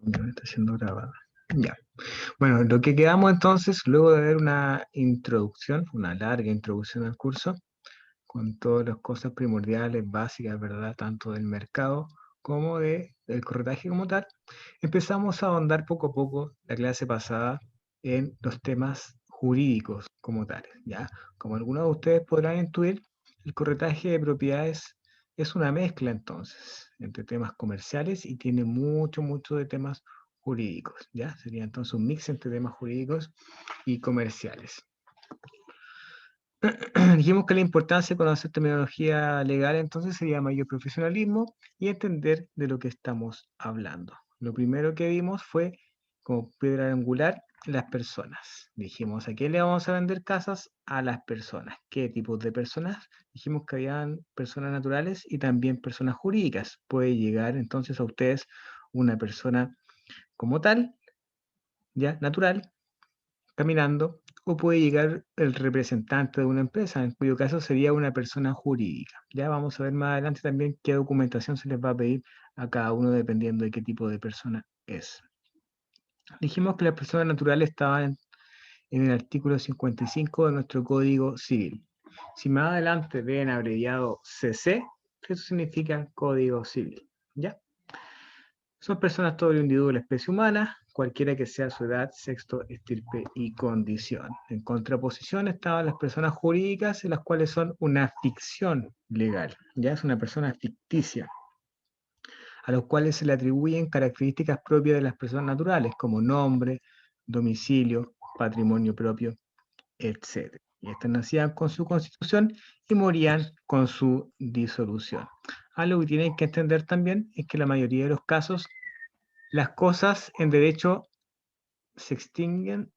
Está siendo grabada. Ya. Bueno, lo que quedamos entonces, luego de ver una introducción, una larga introducción al curso, con todas las cosas primordiales, básicas, ¿verdad? Tanto del mercado como del corretaje como tal, empezamos a ahondar poco a poco la clase pasada en los temas jurídicos como tales, ¿ya? Como algunos de ustedes podrán intuir, el corretaje de propiedades es una mezcla entonces entre temas comerciales y tiene mucho de temas jurídicos, ¿ya? Sería entonces un mix entre temas jurídicos y comerciales. Dijimos que la importancia de conocer terminología legal entonces sería mayor profesionalismo y entender de lo que estamos hablando. Lo primero que vimos fue como piedra angular las personas. Dijimos, ¿a quién le vamos a vender casas? A las personas. ¿Qué tipos de personas? Dijimos que habían personas naturales y también personas jurídicas. Puede llegar entonces a ustedes una persona como tal, ya natural, caminando, o puede llegar el representante de una empresa, en cuyo caso sería una persona jurídica. Ya vamos a ver más adelante también qué documentación se les va a pedir a cada uno dependiendo de qué tipo de persona es. Dijimos que las personas naturales estaban en el artículo 55 de nuestro Código Civil. Si más adelante ven abreviado CC, eso significa Código Civil. ¿Ya? Son personas todo el individuo de la especie humana, cualquiera que sea su edad, sexo, estirpe y condición. En contraposición estaban las personas jurídicas, en las cuales son una ficción legal, ya es una persona ficticia, a los cuales se le atribuyen características propias de las personas naturales, como nombre, domicilio, patrimonio propio, etc. Y estas nacían con su constitución y morían con su disolución. Algo que tienen que entender también es que la mayoría de los casos las cosas en derecho se extinguen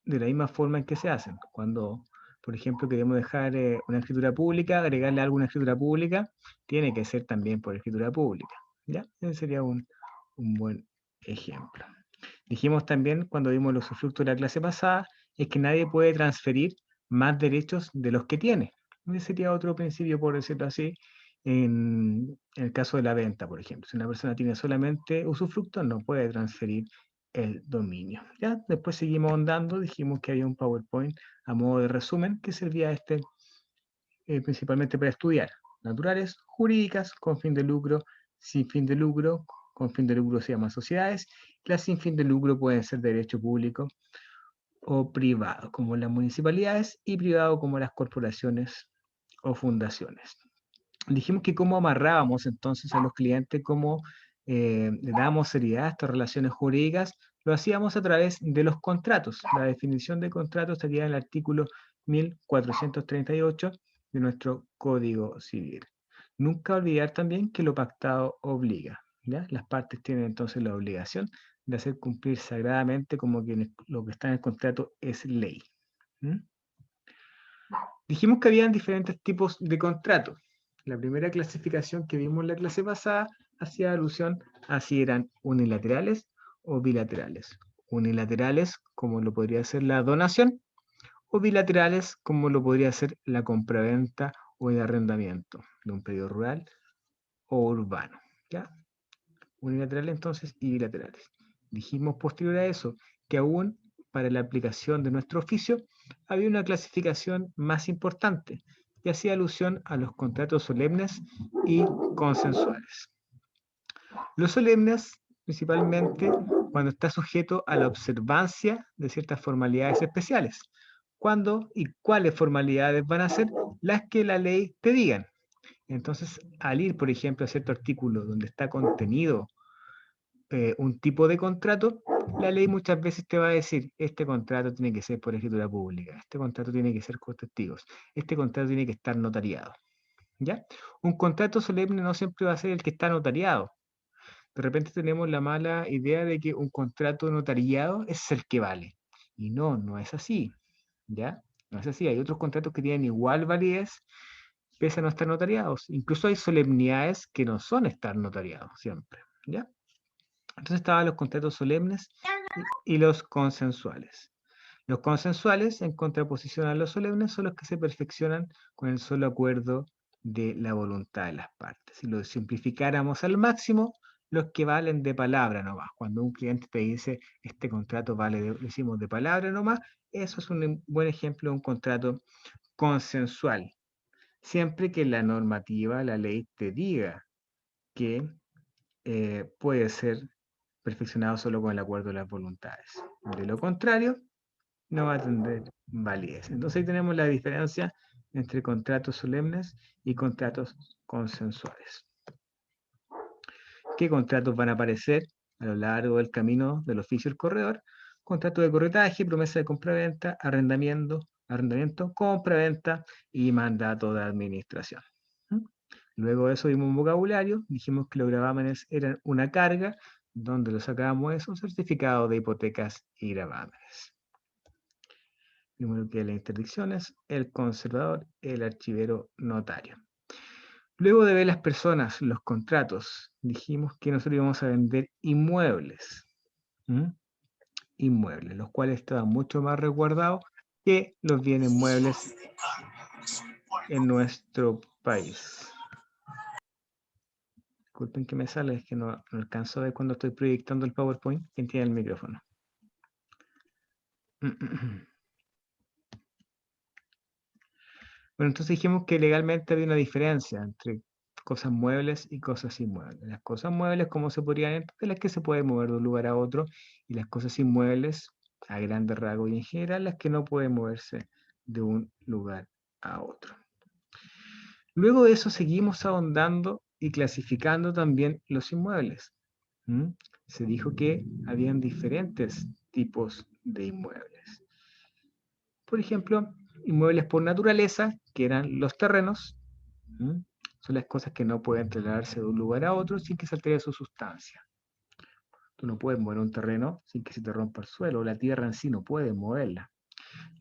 de la misma forma en que se hacen. Cuando, por ejemplo, queremos dejar una escritura pública, agregarle alguna escritura pública, tiene que ser también por escritura pública. ¿Ya? Ese sería un buen ejemplo. Dijimos también, cuando vimos los usufructos de la clase pasada, es que nadie puede transferir más derechos de los que tiene. Ese sería otro principio, por decirlo así, en el caso de la venta, por ejemplo. Si una persona tiene solamente usufructo, no puede transferir el dominio. ¿Ya? Después seguimos andando, dijimos que había un PowerPoint a modo de resumen que servía principalmente para estudiar. Naturales, jurídicas, con fin de lucro, sin fin de lucro, con fin de lucro se llaman sociedades, las sin fin de lucro pueden ser de derecho público o privado, como las municipalidades, y privado como las corporaciones o fundaciones. Dijimos que cómo amarrábamos entonces a los clientes, cómo le dábamos seriedad a estas relaciones jurídicas, lo hacíamos a través de los contratos. La definición de contrato estaría en el artículo 1438 de nuestro Código Civil. Nunca olvidar también que lo pactado obliga, ¿ya? Las partes tienen entonces la obligación de hacer cumplir sagradamente como que lo que está en el contrato es ley. ¿Mm? Dijimos que habían diferentes tipos de contratos. La primera clasificación que vimos en la clase pasada hacía alusión a si eran unilaterales o bilaterales. Unilaterales, como lo podría ser la donación, o bilaterales, como lo podría ser la compraventa o el arrendamiento de un predio rural o urbano. ¿Ya? Unilaterales entonces y bilaterales. Dijimos posterior a eso que aún para la aplicación de nuestro oficio había una clasificación más importante que hacía alusión a los contratos solemnes y consensuales. Los solemnes, principalmente, cuando está sujeto a la observancia de ciertas formalidades especiales. ¿Cuándo y cuáles formalidades van a ser? Las que la ley te digan. Entonces, al ir, por ejemplo, a cierto artículo donde está contenido un tipo de contrato, la ley muchas veces te va a decir, este contrato tiene que ser por escritura pública, este contrato tiene que ser con testigos, este contrato tiene que estar notariado. ¿Ya? Un contrato solemne no siempre va a ser el que está notariado. De repente tenemos la mala idea de que un contrato notariado es el que vale. Y no, no es así. ¿Ya? No es así. Hay otros contratos que tienen igual validez pese a no estar notariados. Incluso hay solemnidades que no son estar notariados siempre. ¿Ya? Entonces estaban los contratos solemnes y los consensuales. Los consensuales, en contraposición a los solemnes, son los que se perfeccionan con el solo acuerdo de la voluntad de las partes. Si lo simplificáramos al máximo, los que valen de palabra nomás. Cuando un cliente te dice, este contrato vale, decimos de palabra nomás, eso es un buen ejemplo de un contrato consensual. Siempre que la normativa, la ley te diga que puede ser perfeccionado solo con el acuerdo de las voluntades. De lo contrario, no va a tener validez. Entonces ahí tenemos la diferencia entre contratos solemnes y contratos consensuales. ¿Qué contratos van a aparecer a lo largo del camino del oficio del corredor? Contrato de corretaje, promesa de compraventa, arrendamiento, compraventa y mandato de administración. Luego de eso dimos un vocabulario, dijimos que los gravámenes eran una carga, donde lo sacábamos es un certificado de hipotecas y gravámenes. Vimos lo que es las interdicciones, el conservador, el archivero notario. Luego de ver las personas, los contratos, dijimos que nosotros íbamos a vender inmuebles. Inmuebles, los cuales estaban mucho más resguardados que los bienes muebles en nuestro país. Disculpen que me sale, es que no alcanzo a ver cuando estoy proyectando el PowerPoint. ¿Quién tiene el micrófono? Bueno, entonces dijimos que legalmente había una diferencia entre cosas muebles y cosas inmuebles. Las cosas muebles, ¿cómo se podrían entender? Las que se pueden mover de un lugar a otro, y las cosas inmuebles, a grandes rasgos y en general, las que no pueden moverse de un lugar a otro. Luego de eso seguimos ahondando y clasificando también los inmuebles. Se dijo que habían diferentes tipos de inmuebles. Por ejemplo, inmuebles por naturaleza, que eran los terrenos, son las cosas que no pueden trasladarse de un lugar a otro sin que se altere su sustancia. Tú no puedes mover un terreno sin que se te rompa el suelo, la tierra en sí no puede moverla.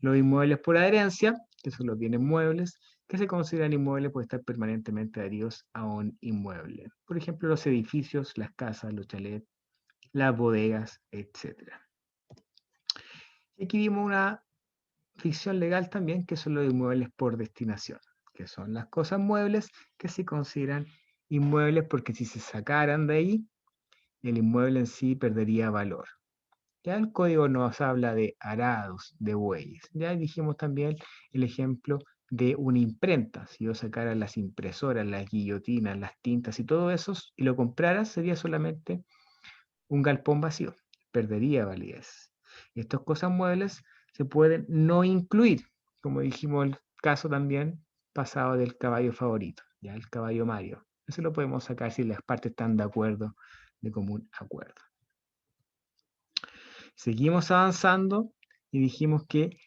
Los inmuebles por adherencia, que son los bienes muebles, que se consideran inmuebles por estar permanentemente adheridos a un inmueble. Por ejemplo, los edificios, las casas, los chalets, las bodegas, etc. Y aquí vimos una ficción legal también, que son los inmuebles por destinación, que son las cosas muebles que se consideran inmuebles porque si se sacaran de ahí, el inmueble en sí perdería valor. Ya el código nos habla de arados, de bueyes. Ya dijimos también el ejemplo de una imprenta. Si yo sacara las impresoras, las guillotinas, las tintas y todo eso y lo comprara, sería solamente un galpón vacío. Perdería validez. Estas cosas muebles se pueden no incluir, como dijimos el caso también pasado del caballo favorito, ya el caballo Mario. Eso lo podemos sacar si las partes están de acuerdo, de común acuerdo. Seguimos avanzando y dijimos que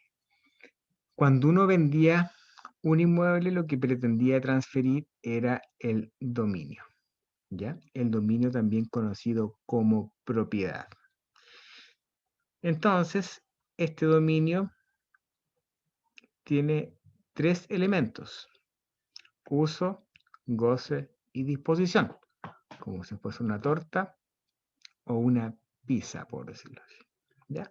cuando uno vendía un inmueble, lo que pretendía transferir era el dominio, ¿ya? El dominio también conocido como propiedad. Entonces, este dominio tiene tres elementos: uso, goce y disposición, como si fuese una torta o una pizza, por decirlo así, ¿ya?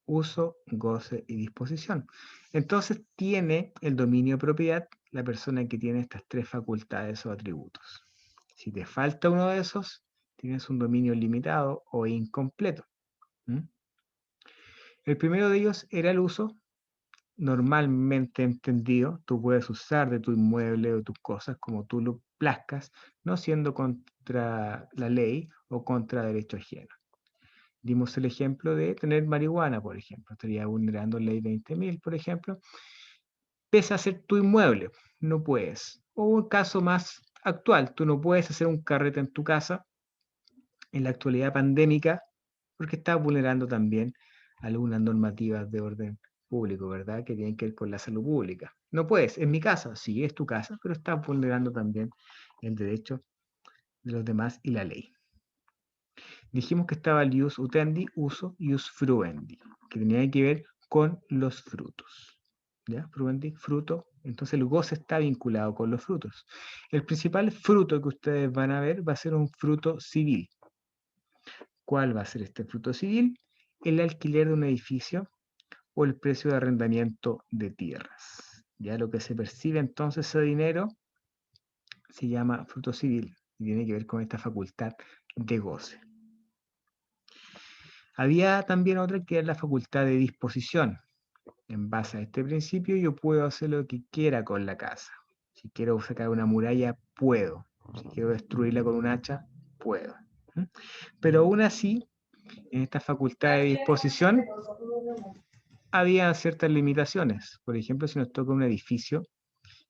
Uso, goce y disposición. Entonces tiene el dominio de propiedad la persona que tiene estas tres facultades o atributos. Si te falta uno de esos, tienes un dominio limitado o incompleto. El primero de ellos era el uso, normalmente entendido. Tú puedes usar de tu inmueble o tus cosas como tú lo plazcas, no siendo contra la ley o contra derecho ajeno. Dimos el ejemplo de tener marihuana, por ejemplo. Estaría vulnerando ley 20.000, por ejemplo. Pese a ser tu inmueble, no puedes. O un caso más actual, tú no puedes hacer un carrete en tu casa en la actualidad pandémica porque estás vulnerando también algunas normativas de orden público, ¿verdad? Que tienen que ver con la salud pública. No puedes, en mi casa, sí es tu casa, pero estás vulnerando también el derecho de los demás y la ley. Dijimos que estaba el ius utendi, uso, ius fruendi, que tenía que ver con los frutos. ¿Ya? Fruendi, fruto. Entonces el goce está vinculado con los frutos. El principal fruto que ustedes van a ver va a ser un fruto civil. ¿Cuál va a ser este fruto civil? El alquiler de un edificio o el precio de arrendamiento de tierras. Ya lo que se percibe entonces ese dinero se llama fruto civil. y tiene que ver con esta facultad de goce. Había también otra que era la facultad de disposición. En base a este principio yo puedo hacer lo que quiera con la casa. Si quiero sacar una muralla, puedo. Si quiero destruirla con un hacha, puedo. ¿Mm? Pero aún así, en esta facultad de disposición había ciertas limitaciones. Por ejemplo, si nos toca un edificio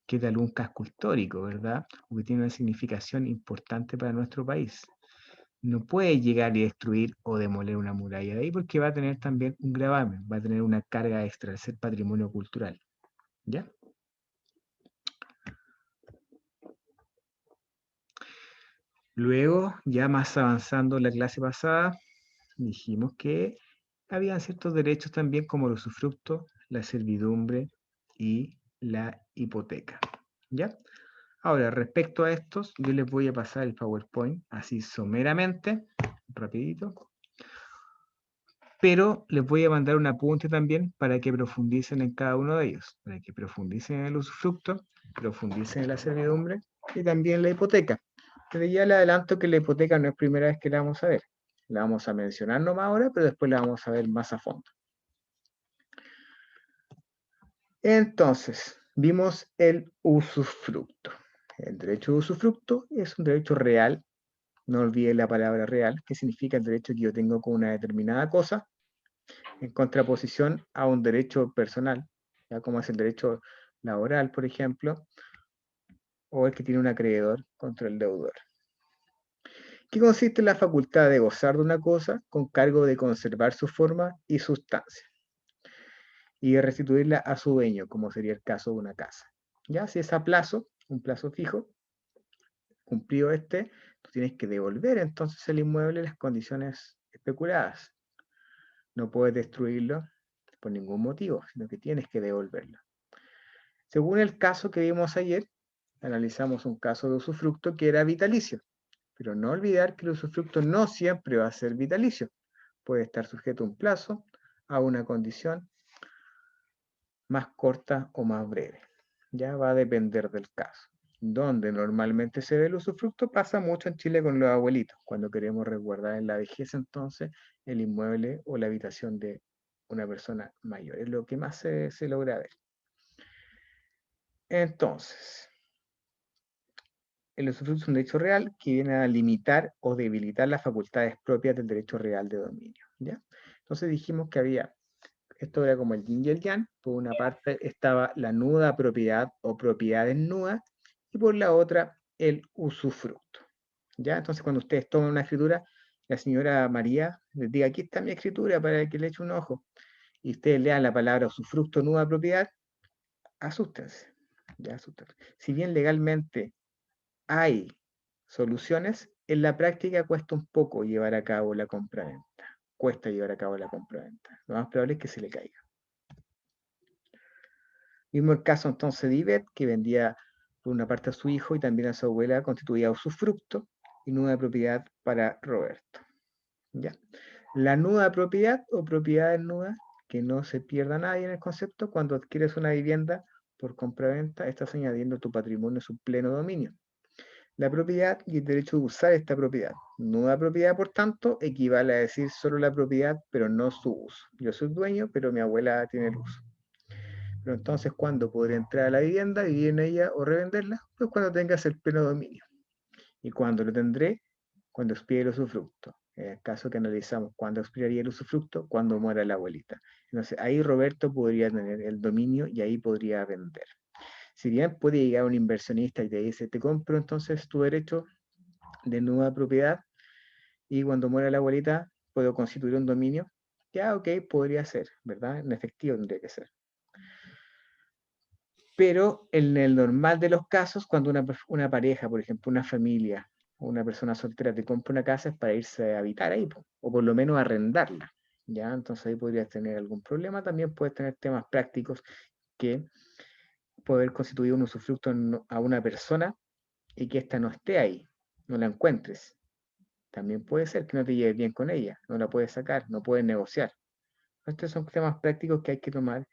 que es de algún casco histórico, ¿verdad? O que tiene una significación importante para nuestro país. No puede llegar y destruir o demoler una muralla de ahí porque va a tener también un gravamen, va a tener una carga extra de ser patrimonio cultural. ¿Ya? Luego, ya más avanzando en la clase pasada, dijimos que habían ciertos derechos también como el usufructo, la servidumbre y la hipoteca. ¿Ya? Ahora, respecto a estos, yo les voy a pasar el PowerPoint así someramente, rapidito, pero les voy a mandar un apunte también para que profundicen en cada uno de ellos, para que profundicen en el usufructo, profundicen en la servidumbre y también la hipoteca. Pero ya le adelanto que la hipoteca no es primera vez que la vamos a ver. La vamos a mencionar nomás ahora, pero después la vamos a ver más a fondo. Entonces, vimos el usufructo. El derecho de usufructo es un derecho real, no olvide la palabra real, que significa el derecho que yo tengo con una determinada cosa, en contraposición a un derecho personal, ¿ya? Como es el derecho laboral, por ejemplo, o el que tiene un acreedor contra el deudor. Que consiste en la facultad de gozar de una cosa con cargo de conservar su forma y sustancia, y de restituirla a su dueño, como sería el caso de una casa. Ya si es a plazo, un plazo fijo, cumplido este, tú tienes que devolver entonces el inmueble en las condiciones especuladas. No puedes destruirlo por ningún motivo, sino que tienes que devolverlo. Según el caso que vimos ayer, analizamos un caso de usufructo que era vitalicio, pero no olvidar que el usufructo no siempre va a ser vitalicio. Puede estar sujeto a un plazo, a una condición más corta o más breve. Ya va a depender del caso. Donde normalmente se ve el usufructo pasa mucho en Chile con los abuelitos, cuando queremos resguardar en la vejez entonces el inmueble o la habitación de una persona mayor. Es lo que más se logra ver. Entonces, el usufructo es un derecho real que viene a limitar o debilitar las facultades propias del derecho real de dominio. ¿Ya? Entonces dijimos que había, esto era como el yin y el yang, por una parte estaba la nuda propiedad o propiedad desnuda y por la otra el usufructo. ¿Ya? Entonces cuando ustedes toman una escritura, la señora María les diga, aquí está mi escritura para que le eche un ojo, y ustedes lean la palabra usufructo, nuda propiedad, asústense. Ya, asústense. Si bien legalmente hay soluciones, en la práctica cuesta un poco llevar a cabo la compraventa. Cuesta llevar a cabo la compraventa. Lo más probable es que se le caiga. Mismo el caso entonces de Ivette, que vendía por una parte a su hijo y también a su abuela, constituía usufructo y nuda propiedad para Roberto. ¿Ya? La nuda propiedad o propiedad desnuda, que no se pierda nadie en el concepto, cuando adquieres una vivienda por compraventa, estás añadiendo a tu patrimonio su pleno dominio. La propiedad y el derecho de usar esta propiedad. Nuda propiedad, por tanto, equivale a decir solo la propiedad, pero no su uso. Yo soy dueño, pero mi abuela tiene el uso. Pero entonces, ¿cuándo podré entrar a la vivienda, vivir en ella o revenderla? Pues cuando tengas el pleno dominio. ¿Y cuándo lo tendré? Cuando expire el usufructo. En el caso que analizamos, ¿cuándo expiraría el usufructo? Cuando muera la abuelita. Entonces, ahí Roberto podría tener el dominio y ahí podría vender. Si bien puede llegar un inversionista y te dice, te compro entonces tu derecho de nueva propiedad y cuando muera la abuelita puedo constituir un dominio, ya ok, podría ser, ¿verdad? En efectivo tendría que ser. Pero en el normal de los casos, cuando una pareja, por ejemplo, una familia o una persona soltera te compra una casa es para irse a habitar ahí, o por lo menos arrendarla, ¿ya? Entonces ahí podrías tener algún problema. También puedes tener temas prácticos que poder constituir un usufructo a una persona y que ésta no esté ahí, no la encuentres. También puede ser que no te lleves bien con ella, no la puedes sacar, no puedes negociar. Estos son temas prácticos que hay que tomar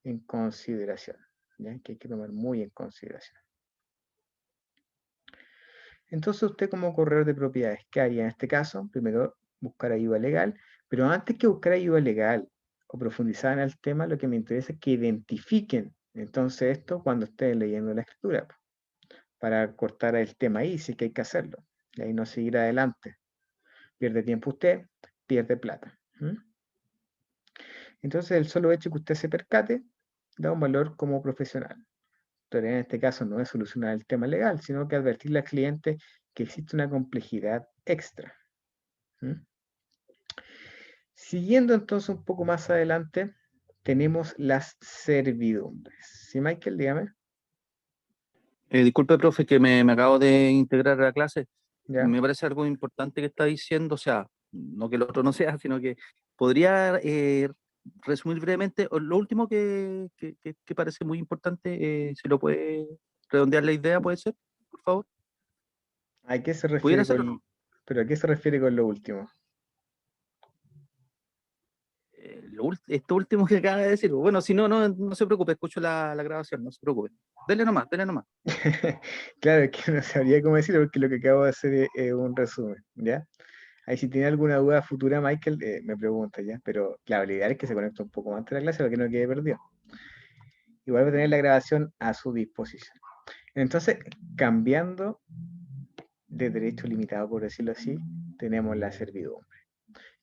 en consideración, ¿ya? Que hay que tomar muy en consideración. Entonces usted como corredor de propiedades, ¿qué haría en este caso? Primero buscar ayuda legal, pero antes que buscar ayuda legal o profundizar en el tema, lo que me interesa es que identifiquen entonces esto cuando estén leyendo la escritura, para cortar el tema ahí, si es que hay que hacerlo, y ahí no seguir adelante. Pierde tiempo usted, pierde plata. Entonces el solo hecho que usted se percate da un valor como profesional. Pero en este caso no es solucionar el tema legal, sino que advertirle al cliente que existe una complejidad extra. Siguiendo entonces un poco más adelante, tenemos las servidumbres. ¿Sí, Michael? Dígame. Disculpe, profe, que me acabo de integrar a la clase. ¿Ya? Me parece algo importante que está diciendo, o sea, no que el otro no sea, sino que podría resumir brevemente o lo último que parece muy importante, si lo puede redondear la idea, puede ser, por favor. ¿A qué se ¿Pudiera refiere hacerlo? pero a qué se refiere con lo último? Esto último que acaba de decir. Bueno, si no, no se preocupe, escucho la grabación, no se preocupe. Dele nomás, dele nomás. Claro, es que no sabría cómo decirlo porque lo que acabo de hacer es un resumen, ¿ya? Ahí si tiene alguna duda futura, Michael, me pregunta, ¿ya? Pero claro, lo ideal es que se conecte un poco más antes de la clase para que no quede perdido. Igual va a tener la grabación a su disposición. Entonces, cambiando de derecho limitado, por decirlo así, tenemos la servidumbre.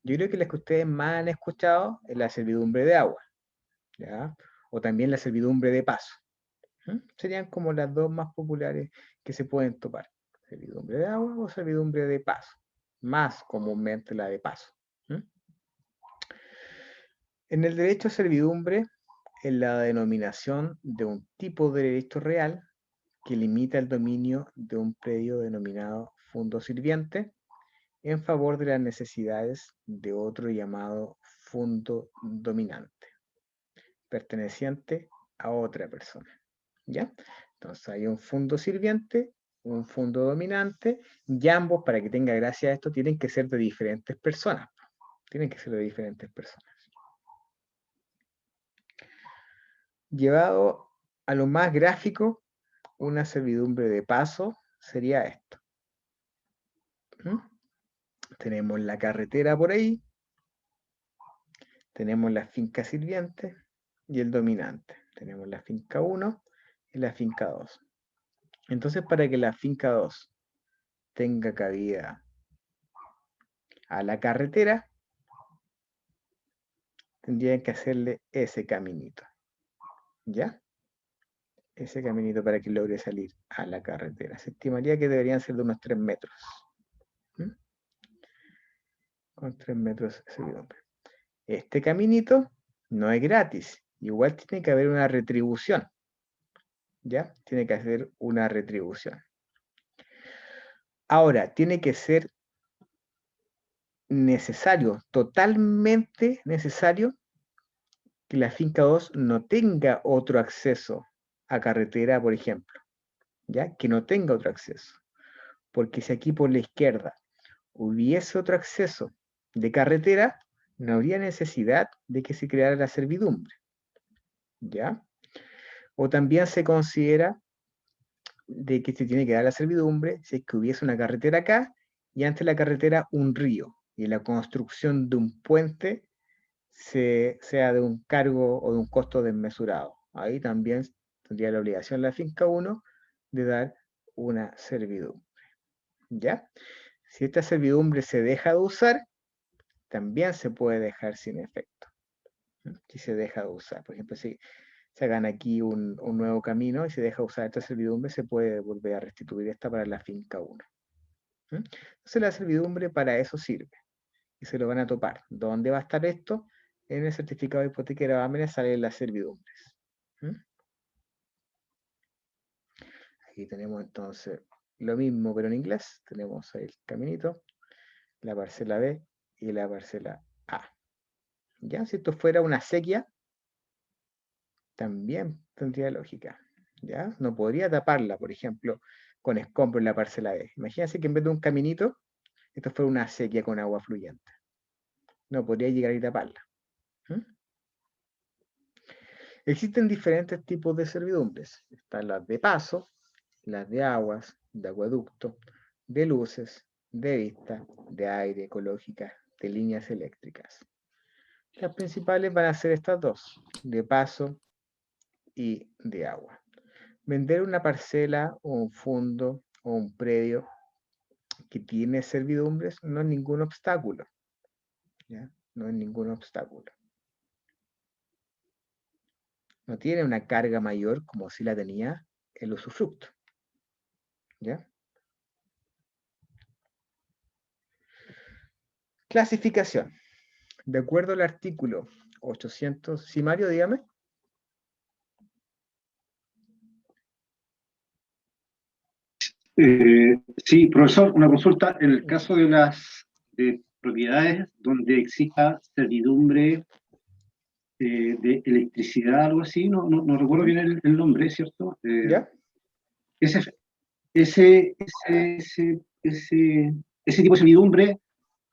Yo creo que las que ustedes más han escuchado es la servidumbre de agua, ¿ya? O también la servidumbre de paso. Serían como las dos más populares que se pueden topar. Servidumbre de agua o servidumbre de paso. Más comúnmente la de paso. En el derecho a servidumbre es la denominación de un tipo de derecho real que limita el dominio de un predio denominado fondo sirviente en favor de las necesidades de otro llamado fondo dominante, perteneciente a otra persona. ¿Ya? Entonces hay un fondo sirviente, un fondo dominante, y ambos, para que tenga gracia esto, tienen que ser de diferentes personas. Tienen que ser de diferentes personas. Llevado a lo más gráfico, una servidumbre de paso sería esto. Tenemos la carretera por ahí, tenemos la finca sirviente y el dominante. Tenemos la finca 1 y la finca 2. Entonces, para que la finca 2 tenga cabida a la carretera, tendrían que hacerle ese caminito. ¿Ya? Ese caminito para que logre salir a la carretera. Se estimaría que deberían ser de unos 3 metros. Con 3 metros de servidumbre. Este caminito no es gratis. Igual tiene que haber una retribución. ¿Ya? Tiene que hacer una retribución. Ahora, tiene que ser necesario, totalmente necesario, que la finca 2 no tenga otro acceso a carretera, por ejemplo. ¿Ya? Que no tenga otro acceso. Porque si aquí por la izquierda hubiese otro acceso de carretera, no habría necesidad de que se creara la servidumbre. ¿Ya? O también se considera de que se tiene que dar la servidumbre si es que hubiese una carretera acá y antes de la carretera un río y la construcción de un puente sea de un cargo o de un costo desmesurado. Ahí también tendría la obligación la finca 1 de dar una servidumbre. ¿Ya? Si esta servidumbre se deja de usar, también se puede dejar sin efecto. Si se deja de usar. Por ejemplo, si se hagan aquí un nuevo camino y se deja usar esta servidumbre, se puede volver a restituir esta para la finca 1. Entonces la servidumbre para eso sirve. Y se lo van a topar. ¿Dónde va a estar esto? En el certificado de hipoteca de gravamen salen las servidumbres. Aquí tenemos entonces lo mismo, pero en inglés. Tenemos ahí el caminito, la parcela B y la parcela A. ¿Ya? Si esto fuera una sequía, también tendría lógica. ¿Ya? No podría taparla, por ejemplo, con escombro en la parcela B. Imagínense que en vez de un caminito, esto fuera una sequía con agua fluyente. No podría llegar y taparla. Existen diferentes tipos de servidumbres. Están las de paso, las de aguas, de acueducto, de luces, de vista, de aire, ecológica, de líneas eléctricas. Las principales van a ser estas dos, de paso y de agua. Vender una parcela o un fondo o un predio que tiene servidumbres no es ningún obstáculo. ¿Ya? No es ningún obstáculo. No tiene una carga mayor como si la tenía el usufructo. ¿Ya? Clasificación. De acuerdo al artículo 800, ¿sí, Mario, dígame? Sí, profesor, una consulta. En el caso de las propiedades donde exista servidumbre de electricidad, algo así, no recuerdo bien el nombre, ¿cierto? ¿Ya? Ese, ese tipo de servidumbre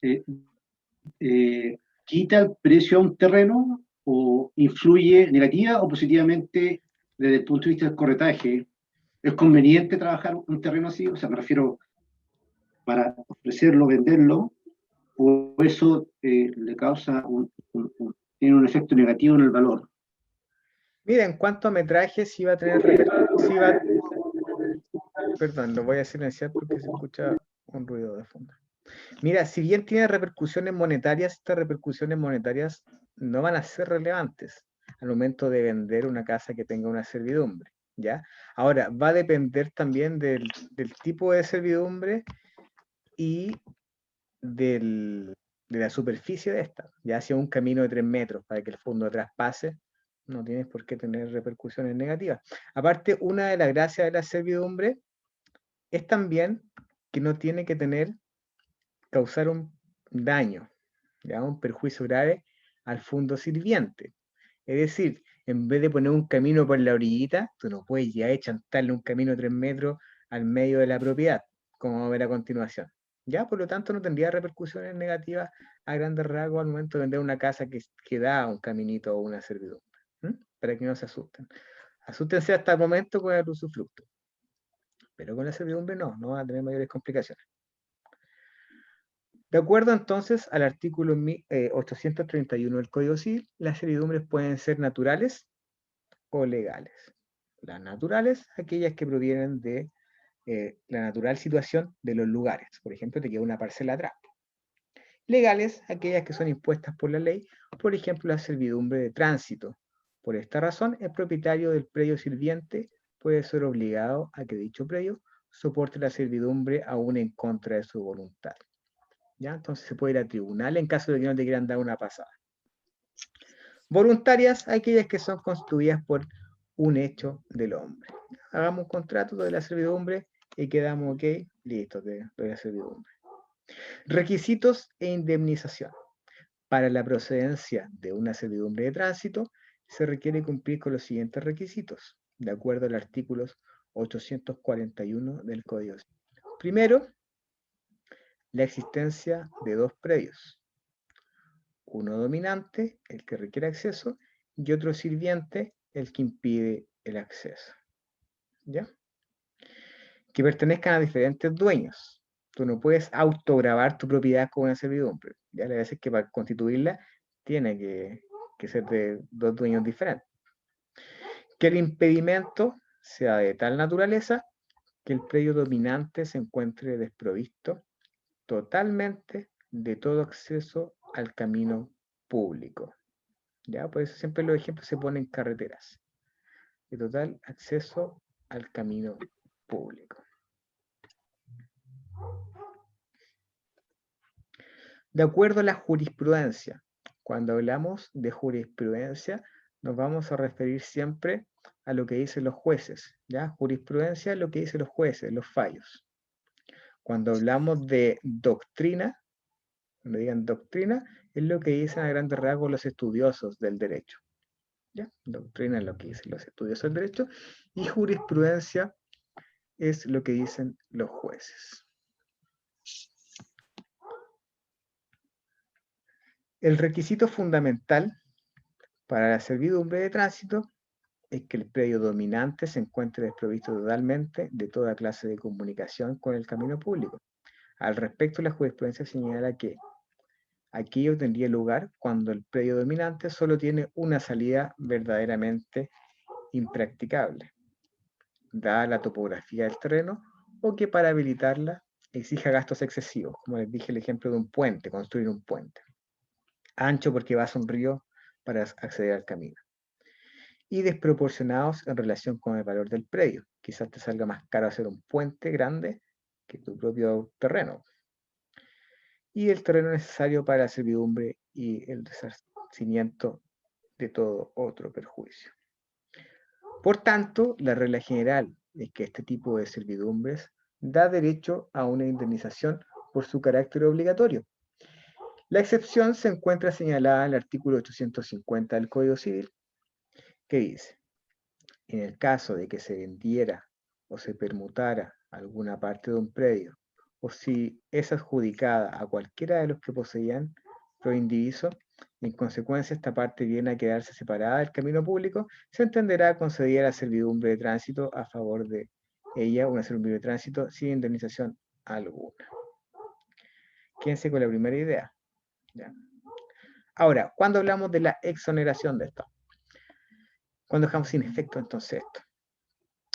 eh, quita el precio a un terreno o influye negativa o positivamente desde el punto de vista del corretaje. ¿Es conveniente trabajar un terreno así? O sea, me refiero para ofrecerlo, venderlo, o eso le causa tiene un efecto negativo en el valor. Mira, en cuanto a metraje, sí va a tener perdón, lo voy a silenciar porque se escucha un ruido de fondo. Mira, si bien tiene repercusiones monetarias, estas repercusiones monetarias no van a ser relevantes al momento de vender una casa que tenga una servidumbre, ¿ya? Ahora, va a depender también del tipo de servidumbre y de la superficie de esta. Ya si es un camino de 3 metros para que el fondo traspase, no tienes por qué tener repercusiones negativas. Aparte, una de las gracias de la servidumbre es también que no tiene que causar un daño, ¿ya? Un perjuicio grave al fondo sirviente. Es decir, en vez de poner un camino por la orillita, tú no puedes ya chantarle un camino de 3 metros al medio de la propiedad, como vamos a ver a continuación. ¿Ya? Por lo tanto, no tendría repercusiones negativas a grandes rasgos al momento de vender una casa que da un caminito o una servidumbre. Para que no se asusten. Asústense hasta el momento con el usufructo. Pero con la servidumbre no van a tener mayores complicaciones. De acuerdo entonces al artículo 831 del Código Civil, las servidumbres pueden ser naturales o legales. Las naturales, aquellas que provienen de la natural situación de los lugares. Por ejemplo, te queda una parcela atrás. Legales, aquellas que son impuestas por la ley, por ejemplo, la servidumbre de tránsito. Por esta razón, el propietario del predio sirviente puede ser obligado a que dicho predio soporte la servidumbre aún en contra de su voluntad. ¿Ya? Entonces se puede ir a tribunal en caso de que no te quieran dar una pasada. Voluntarias, aquellas que son constituidas por un hecho del hombre. Hagamos un contrato de la servidumbre y quedamos ok, listo, de la servidumbre. Requisitos e indemnización. Para la procedencia de una servidumbre de tránsito, se requiere cumplir con los siguientes requisitos, de acuerdo al artículo 841 del Código Civil. Primero, la existencia de dos predios. Uno dominante, el que requiere acceso, y otro sirviente, el que impide el acceso. ¿Ya? Que pertenezcan a diferentes dueños. Tú no puedes autogravar tu propiedad con una servidumbre. Ya le veces que para constituirla tiene que ser de dos dueños diferentes. Que el impedimento sea de tal naturaleza que el predio dominante se encuentre desprovisto totalmente de todo acceso al camino público. ¿Ya? Por eso siempre los ejemplos se ponen carreteras. De total acceso al camino público. De acuerdo a la jurisprudencia, cuando hablamos de jurisprudencia, nos vamos a referir siempre a lo que dicen los jueces. ¿Ya? Jurisprudencia es lo que dicen los jueces, los fallos. Cuando hablamos de doctrina, cuando digan doctrina, es lo que dicen a grandes rasgos los estudiosos del derecho. ¿Ya? Doctrina es lo que dicen los estudiosos del derecho y jurisprudencia es lo que dicen los jueces. El requisito fundamental para la servidumbre de tránsito es que el predio dominante se encuentre desprovisto totalmente de toda clase de comunicación con el camino público. Al respecto, la jurisprudencia señala que aquello tendría lugar cuando el predio dominante solo tiene una salida verdaderamente impracticable, dada la topografía del terreno, o que para habilitarla exija gastos excesivos, como les dije el ejemplo de un puente, construir un puente, ancho porque vas a un río para acceder al camino, y desproporcionados en relación con el valor del predio. Quizás te salga más caro hacer un puente grande que tu propio terreno, y el terreno necesario para la servidumbre y el resarcimiento de todo otro perjuicio. Por tanto, la regla general es que este tipo de servidumbres da derecho a una indemnización por su carácter obligatorio. La excepción se encuentra señalada en el artículo 850 del Código Civil, que dice: en el caso de que se vendiera o se permutara alguna parte de un predio, o si es adjudicada a cualquiera de los que poseían pro indiviso, y en consecuencia esta parte viene a quedarse separada del camino público, se entenderá concedida la servidumbre de tránsito a favor de ella, una servidumbre de tránsito sin indemnización alguna. Quédense con la primera idea. ¿Ya? Ahora, ¿cuándo hablamos de la exoneración de esto? ¿Cuándo dejamos sin efecto entonces esto?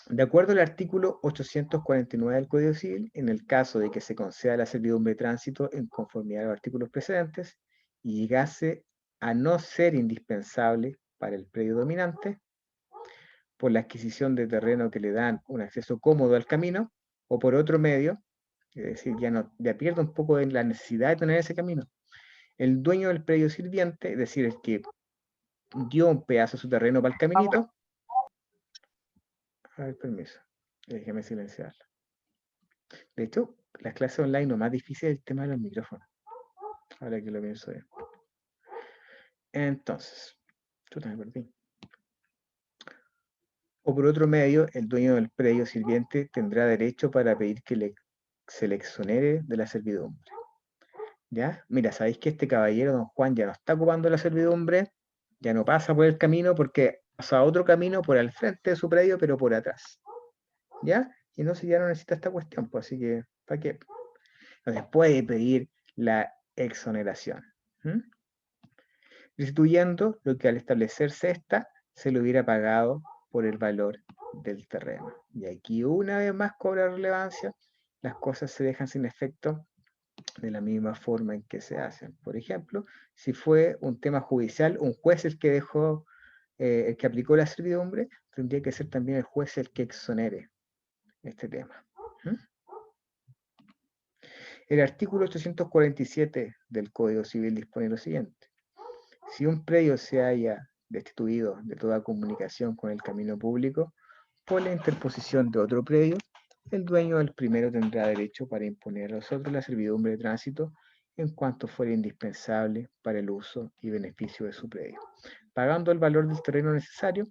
De acuerdo al artículo 849 del Código Civil, en el caso de que se conceda la servidumbre de tránsito en conformidad a los artículos precedentes y llegase a no ser indispensable para el predio dominante, por la adquisición de terreno que le dan un acceso cómodo al camino, o por otro medio, es decir, ya pierde un poco de la necesidad de tener ese camino, el dueño del predio sirviente, es decir, el que dio un pedazo de su terreno para el caminito. A ver, permiso, déjeme silenciarlo. De hecho, las clases online lo más difícil es el tema de los micrófonos. Ahora que lo pienso bien. Entonces, me perdí. O por otro medio, el dueño del predio sirviente tendrá derecho para pedir que se le exonere de la servidumbre. ¿Ya? Mira, sabéis que este caballero, don Juan, ya no está ocupando la servidumbre, ya no pasa por el camino porque pasa a otro camino por al frente de su predio, pero por atrás. ¿Ya? Y no, si ya no necesita esta cuestión, pues así que, ¿para qué? Entonces puede pedir la exoneración. Restituyendo lo que al establecerse esta se le hubiera pagado por el valor del terreno. Y aquí una vez más cobra relevancia, las cosas se dejan sin efecto de la misma forma en que se hacen. Por ejemplo, si fue un tema judicial, un juez el que dejó, el que aplicó la servidumbre, tendría que ser también el juez el que exonere este tema. El artículo 847 del Código Civil dispone lo siguiente: si un predio se haya destituido de toda comunicación con el camino público por la interposición de otro predio, el dueño del primero tendrá derecho para imponer a los otros la servidumbre de tránsito en cuanto fuera indispensable para el uso y beneficio de su predio, pagando el valor del terreno necesario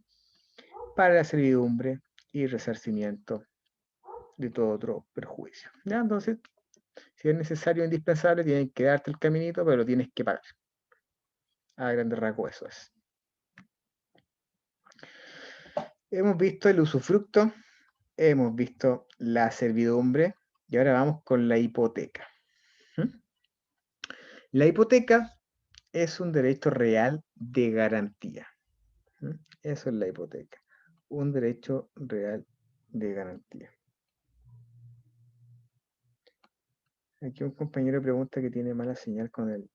para la servidumbre y resarcimiento de todo otro perjuicio. ¿Ya? Entonces, si es necesario e indispensable, tienen que darte el caminito, pero lo tienes que pagar. A grandes rasgos eso es. Hemos visto el usufructo, hemos visto la servidumbre y ahora vamos con la hipoteca. La hipoteca es un derecho real de garantía. Eso es la hipoteca, un derecho real de garantía. Aquí un compañero pregunta que tiene mala señal con el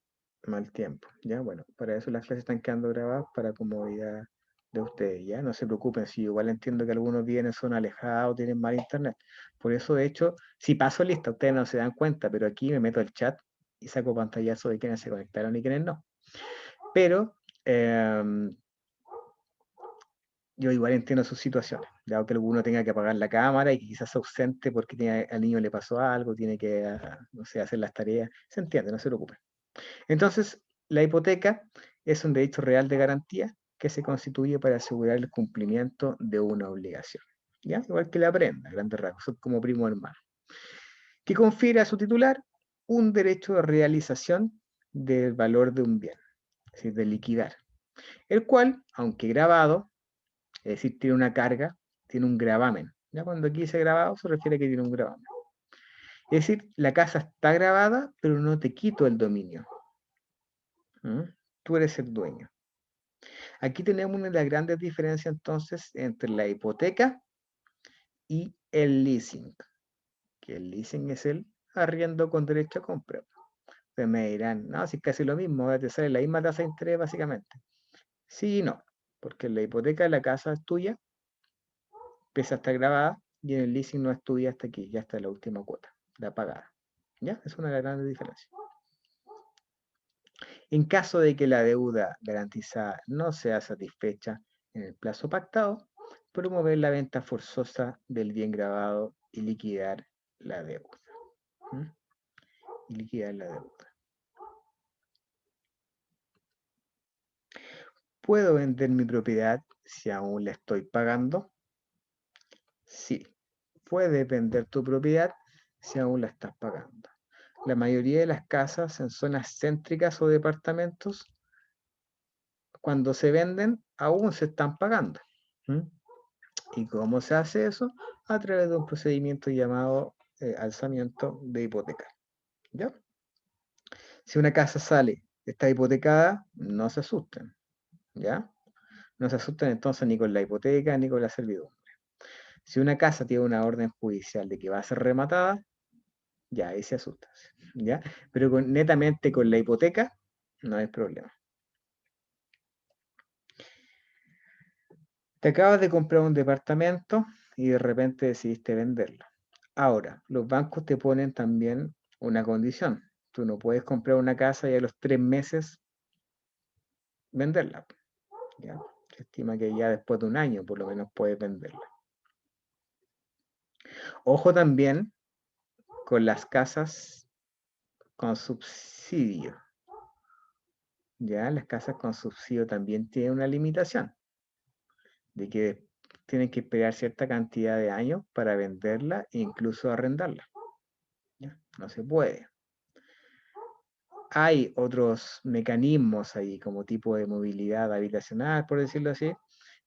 mal tiempo. Ya, bueno, para eso las clases están quedando grabadas para comodidad de ustedes, ya, no se preocupen, si igual entiendo que algunos viven en zona alejada o tienen mal internet. Por eso, de hecho, si paso lista, ustedes no se dan cuenta, pero aquí me meto al chat y saco pantallazo de quienes se conectaron y quienes no. Pero yo igual entiendo sus situaciones, dado que alguno tenga que apagar la cámara y quizás se ausente porque al niño le pasó algo, tiene que, no sé, hacer las tareas, se entiende, no se preocupen. Entonces, la hipoteca es un derecho real de garantía que se constituye para asegurar el cumplimiento de una obligación, ¿ya? Igual que la prenda, grandes rasgos, son como primo hermano, que confiere a su titular un derecho de realización del valor de un bien, es decir, de liquidar, el cual, aunque grabado, es decir, tiene una carga, tiene un gravamen. ¿Ya? Cuando aquí dice grabado se refiere a que tiene un gravamen. Es decir, la casa está grabada, pero no te quito el dominio. ¿Mm? Tú eres el dueño. Aquí tenemos una de las grandes diferencias entonces entre la hipoteca y el leasing, que el leasing es el arriendo con derecho a compra. Ustedes me dirán, no, si es casi lo mismo, te sale la misma tasa de interés básicamente. Sí y no, porque en la hipoteca la casa es tuya, pese a estar grabada, y en el leasing no es tuya hasta aquí, ya está la última cuota, la pagada. ¿Ya? Es una de las grandes diferencias. En caso de que la deuda garantizada no sea satisfecha en el plazo pactado, promover la venta forzosa del bien grabado y liquidar la deuda. ¿Mm? Y liquidar la deuda. ¿Puedo vender mi propiedad si aún la estoy pagando? Sí. Puedes vender tu propiedad si aún la estás pagando. La mayoría de las casas en zonas céntricas o departamentos, cuando se venden, aún se están pagando. ¿Mm? ¿Y cómo se hace eso? A través de un procedimiento llamado alzamiento de hipoteca. ¿Ya? Si una casa sale, está hipotecada, no se asusten. ¿Ya? No se asusten entonces ni con la hipoteca ni con la servidumbre. Si una casa tiene una orden judicial de que va a ser rematada, ya ahí se asustan. ¿Ya? Pero netamente con la hipoteca no hay problema. Te acabas de comprar un departamento y de repente decidiste venderlo. Ahora, los bancos te ponen también una condición. Tú no puedes comprar una casa y a los 3 meses venderla. ¿Ya? Se estima que ya después de un año por lo menos puedes venderla. Ojo también con las casas con subsidio. Ya, las casas con subsidio también tienen una limitación de que tienen que esperar cierta cantidad de años para venderla e incluso arrendarla. ¿Ya? No se puede. Hay otros mecanismos ahí, como tipo de movilidad habitacional, por decirlo así,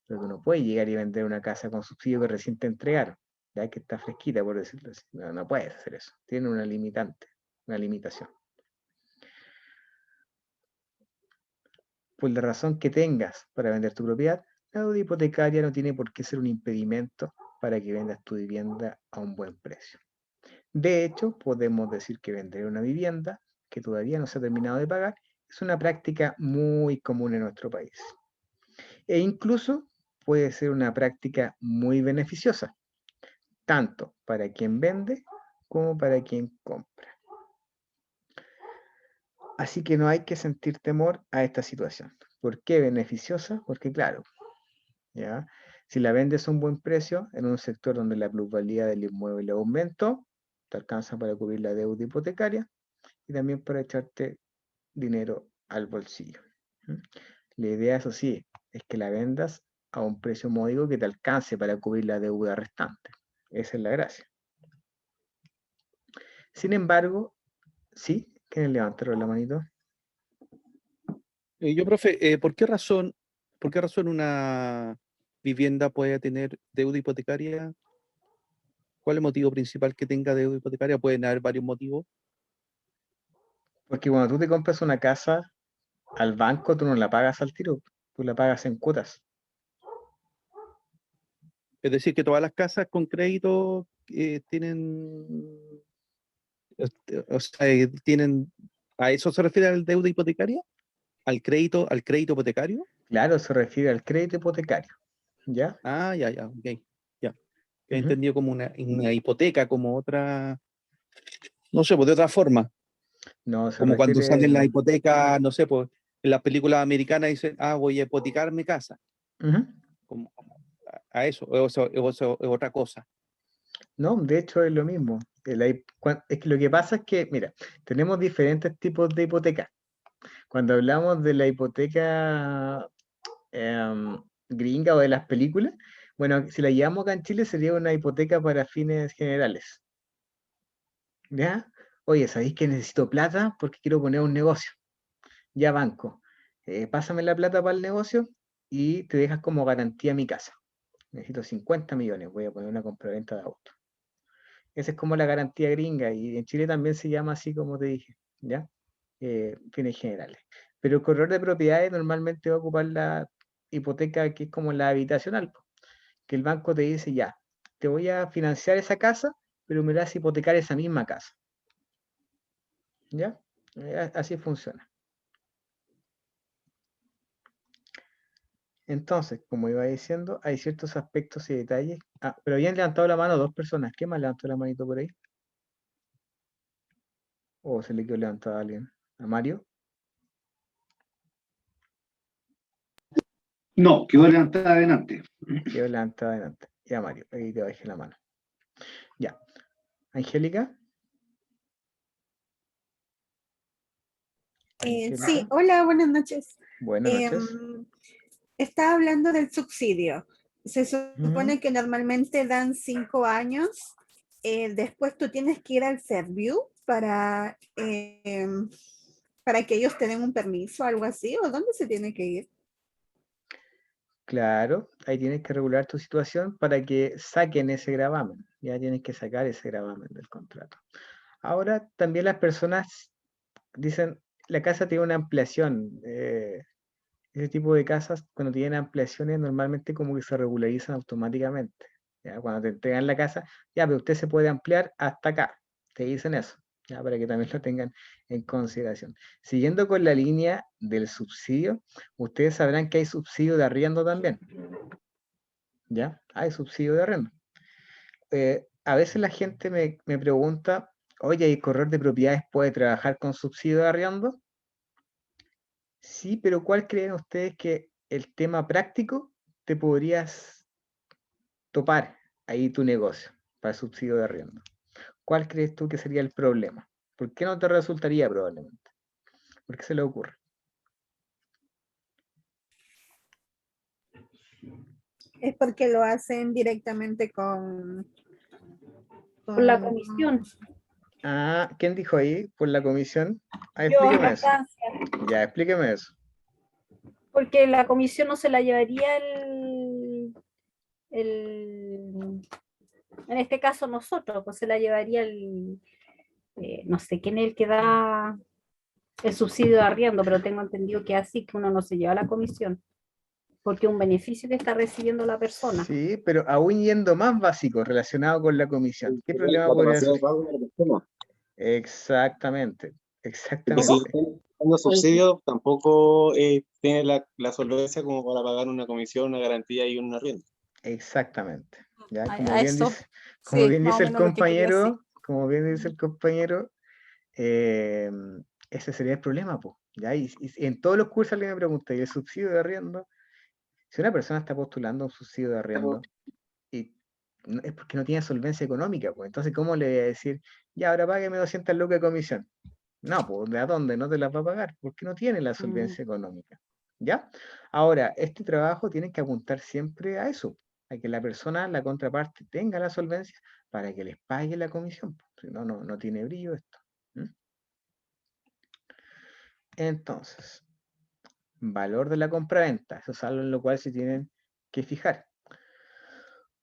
pero tú no puedes llegar y vender una casa con subsidio que recién te entregaron, ya que está fresquita, por decirlo así. No, no puedes hacer eso. Tiene una limitante, una limitación. Por la razón que tengas para vender tu propiedad, la deuda hipotecaria no tiene por qué ser un impedimento para que vendas tu vivienda a un buen precio. De hecho, podemos decir que vender una vivienda que todavía no se ha terminado de pagar es una práctica muy común en nuestro país. E incluso puede ser una práctica muy beneficiosa, tanto para quien vende como para quien compra. Así que no hay que sentir temor a esta situación. ¿Por qué beneficiosa? Porque claro, ¿ya? Si la vendes a un buen precio en un sector donde la plusvalía del inmueble aumentó, te alcanza para cubrir la deuda hipotecaria y también para echarte dinero al bolsillo. ¿Mm? La idea, eso sí, es que la vendas a un precio módico que te alcance para cubrir la deuda restante. Esa es la gracia. Sin embargo, ¿sí? ¿Quieren levantaron la manito? Yo, profe, ¿por qué razón una vivienda puede tener deuda hipotecaria? ¿Cuál es el motivo principal que tenga deuda hipotecaria? Pueden haber varios motivos. Porque cuando tú te compras una casa al banco, tú no la pagas al tiro, tú la pagas en cuotas. Es decir, que todas las casas con crédito tienen, o sea, tienen, ¿a eso se refiere al deuda hipotecaria? Al crédito hipotecario? Claro, se refiere al crédito hipotecario. ¿Ya? Ah, ya, ok, ya. He Ujú. entendido como una hipoteca, como otra, no sé, pues de otra forma. No, se Como cuando salen las refiere... hipotecas, no sé, pues en las películas americanas dicen, voy a hipotecar mi casa. Ujú. Como a eso, es otra cosa. No, de hecho es lo mismo. Es que lo que pasa es que, mira, tenemos diferentes tipos de hipotecas. Cuando hablamos de la hipoteca gringa o de las películas, bueno, si la llevamos acá en Chile sería una hipoteca para fines generales. ¿Ya? Oye, ¿sabéis que necesito plata porque quiero poner un negocio? Ya banco. Pásame la plata para el negocio y te dejas como garantía mi casa. necesito 50 millones, voy a poner una compraventa de auto. Esa es como la garantía gringa, y en Chile también se llama así como te dije, ¿ya? Fines generales. Pero el corredor de propiedades normalmente va a ocupar la hipoteca que es como la habitacional, po, que el banco te dice, ya, te voy a financiar esa casa, pero me vas a hipotecar esa misma casa. ¿Ya? Así funciona. Entonces, como iba diciendo, hay ciertos aspectos y detalles. Ah, pero habían levantado la mano dos personas. ¿Quién más levantó la manito por ahí? ¿O se le quedó levantada a alguien? ¿A Mario? No, quedó levantada adelante. Quedó levantada adelante. Ya, Mario, ahí te bajé la mano. Ya. Angélica. Sí, Angélica. hola, buenas noches. Buenas noches. Estaba hablando del subsidio. Se Ujú. supone que normalmente dan 5 años. Después tú tienes que ir al Serviu para que ellos te den un permiso, algo así, ¿o dónde se tiene que ir? Claro, ahí tienes que regular tu situación para que saquen ese gravamen. Ya tienes que sacar ese gravamen del contrato. Ahora también las personas dicen, la casa tiene una ampliación. Ese tipo de casas, cuando tienen ampliaciones, normalmente como que se regularizan automáticamente. ¿Ya? Cuando te entregan la casa, ya, pero usted se puede ampliar hasta acá. Te dicen eso, ya, para que también lo tengan en consideración. Siguiendo con la línea del subsidio, ustedes sabrán que hay subsidio de arriendo también. ¿Ya? Hay subsidio de arriendo. A veces la gente me pregunta, oye, ¿el corredor de propiedades puede trabajar con subsidio de arriendo? Sí, pero ¿cuál creen ustedes que el tema práctico te podrías topar ahí tu negocio para el subsidio de arriendo? ¿Cuál crees tú que sería el problema? ¿Por qué no te resultaría probablemente? ¿Por qué se le ocurre? Es porque lo hacen directamente Por la con- comisión. Ah, ¿quién dijo ahí? ¿Por la comisión? Ah, Yo, explíqueme eso. Francia, Ya, explíqueme eso. porque la comisión no se la llevaría en este caso nosotros, pues se la llevaría no sé quién es el que da el subsidio de arriendo, pero tengo entendido que así que uno no se lleva la comisión, porque es un beneficio que está recibiendo la persona. Sí, pero aún yendo más básico relacionado con la comisión, ¿qué problema La podría capacidad de surgir? pago de la persona. Exactamente, Porque si exactamente, están dando subsidios, tampoco tiene la solvencia como para pagar una comisión, una garantía y un arriendo. exactamente. Ya, A eso, como sí, bien más o dice el menos lo que quería decir. compañero, como bien dice el compañero, eh, ese sería el problema, pues. ¿Ya? Y en todos los cursos alguien me pregunta, ¿y el subsidio de arriendo? Si una persona está postulando un subsidio de arriendo y es porque no tiene solvencia económica, pues entonces, ¿cómo le voy a decir, ya, ahora págueme 200 lucas de comisión? No, pues, ¿de a dónde? No te las va a pagar, porque no tiene la solvencia económica. ¿Ya? Ahora, este trabajo tiene que apuntar siempre a eso, a que la persona, la contraparte, tenga la solvencia para que les pague la comisión. Si no, no tiene brillo esto. Entonces, valor de la compraventa, eso es algo en lo cual se tienen que fijar.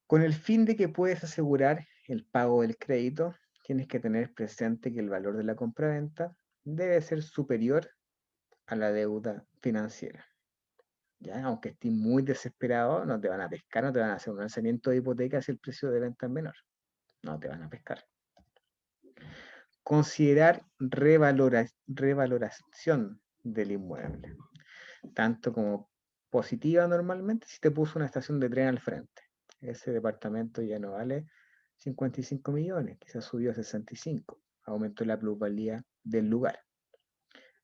Con el fin de que puedes asegurar el pago del crédito, tienes que tener presente que el valor de la compraventa debe ser superior a la deuda financiera. ¿Ya? Aunque estés muy desesperado, no te van a pescar, no te van a hacer un lanzamiento de hipoteca si el precio de venta es menor. No te van a pescar. Considerar revaloración del inmueble, tanto como positiva normalmente si te puso una estación de tren al frente. Ese departamento ya no vale 55 millones, quizás subió a 65, aumentó la plusvalía del lugar.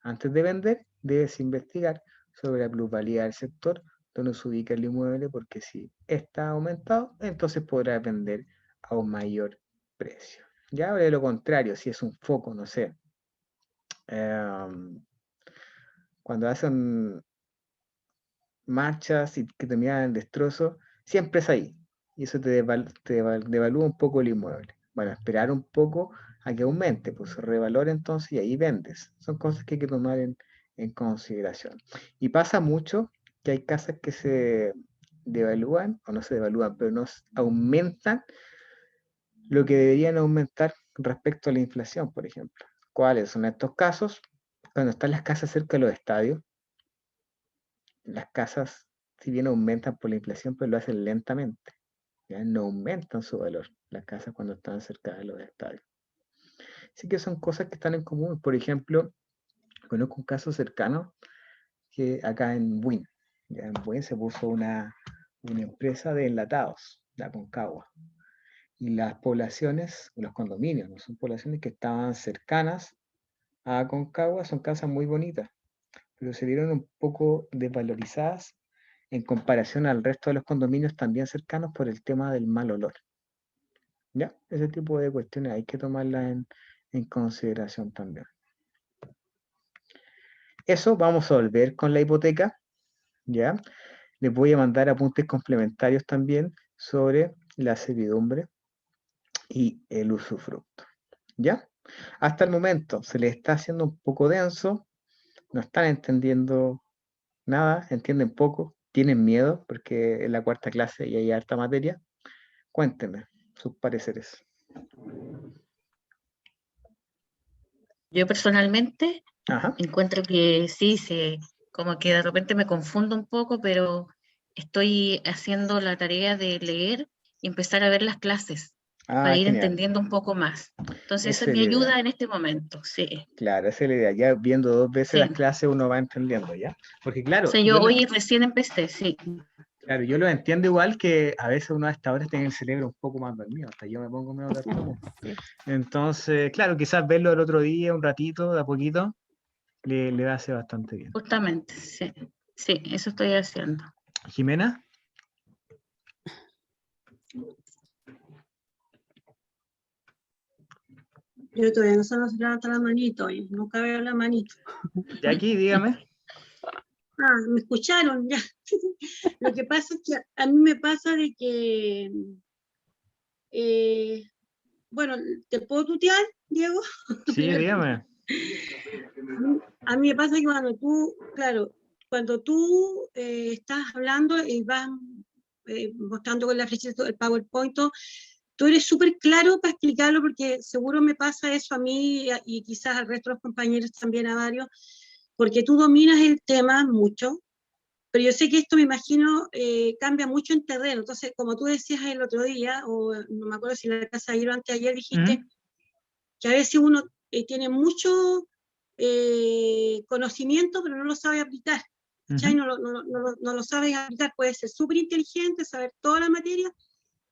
Antes de vender, debes investigar sobre la plusvalía del sector donde se ubica el inmueble, porque si está aumentado, entonces podrás vender a un mayor precio. Ya de lo contrario, si es un foco, no sé, cuando hacen marchas y que terminan en destrozo, siempre es ahí. Y eso te devalúa un poco el inmueble. Bueno, esperar un poco a que aumente, pues se revalora entonces y ahí vendes. Son cosas que hay que tomar en consideración. Y pasa mucho que hay casas que devalúan, o no se devalúan, pero nos aumentan lo que deberían aumentar respecto a la inflación, por ejemplo. ¿Cuáles son estos casos? Cuando están las casas cerca de los estadios, las casas, si bien aumentan por la inflación, pero lo hacen lentamente. ¿Ya? No aumentan su valor las casas cuando están cerca de los estadios. Así que son cosas que están en común. Por ejemplo, conozco un caso cercano que acá en Buin. Ya en Buin se puso una empresa de enlatados, la Concagua. Y las poblaciones, los condominios, no son poblaciones que estaban cercanas a Aconcagua, son casas muy bonitas, pero se vieron un poco desvalorizadas en comparación al resto de los condominios también cercanos por el tema del mal olor. ¿Ya? Ese tipo de cuestiones hay que tomarlas en consideración también. Eso vamos a volver con la hipoteca, ¿ya? Les voy a mandar apuntes complementarios también sobre la servidumbre y el usufructo, ¿ya? Hasta el momento se les está haciendo un poco denso, no están entendiendo nada, entienden poco, tienen miedo porque en la cuarta clase y hay harta materia. Cuéntenme sus pareceres. Yo personalmente Ajá. encuentro que sí, como que de repente me confundo un poco, pero estoy haciendo la tarea de leer y empezar a ver las clases para ir Genial. entendiendo un poco más. Entonces, esa Esa es es mi la idea. ayuda en este momento, sí. Claro, esa es la idea. Ya viendo 2 veces Sí. las clases uno va entendiendo, ¿ya? Porque O claro, sea, yo hoy recién empecé, sí. claro, yo lo entiendo igual que a veces uno a esta hora tiene el cerebro un poco más dormido, hasta yo me pongo medio dormido. Sí. Entonces, claro, quizás verlo el otro día, un ratito, de a poquito, le hace bastante bien. Justamente, sí. Sí, eso estoy haciendo. Jimena. Yo todavía no se nos levanta la manito, y nunca veo la manito. Y aquí, dígame. Me escucharon ya. Lo que pasa es que a mí me pasa de que, bueno, ¿te puedo tutear, Diego? Sí, dígame. A mí me pasa que cuando tú, claro, cuando tú estás hablando y vas mostrando con la flechita el PowerPoint, tú eres súper claro para explicarlo, porque seguro me pasa eso a mí y quizás al resto de los compañeros también, a varios, porque tú dominas el tema mucho, pero yo sé que esto, me imagino, cambia mucho en terreno. Entonces, como tú decías el otro día, o no me acuerdo si en la casa de ayer o anteayer, dijiste que a veces uno tiene mucho conocimiento, pero no lo sabe aplicar. No lo sabes aplicar. Puedes ser súper inteligente, saber toda la materia,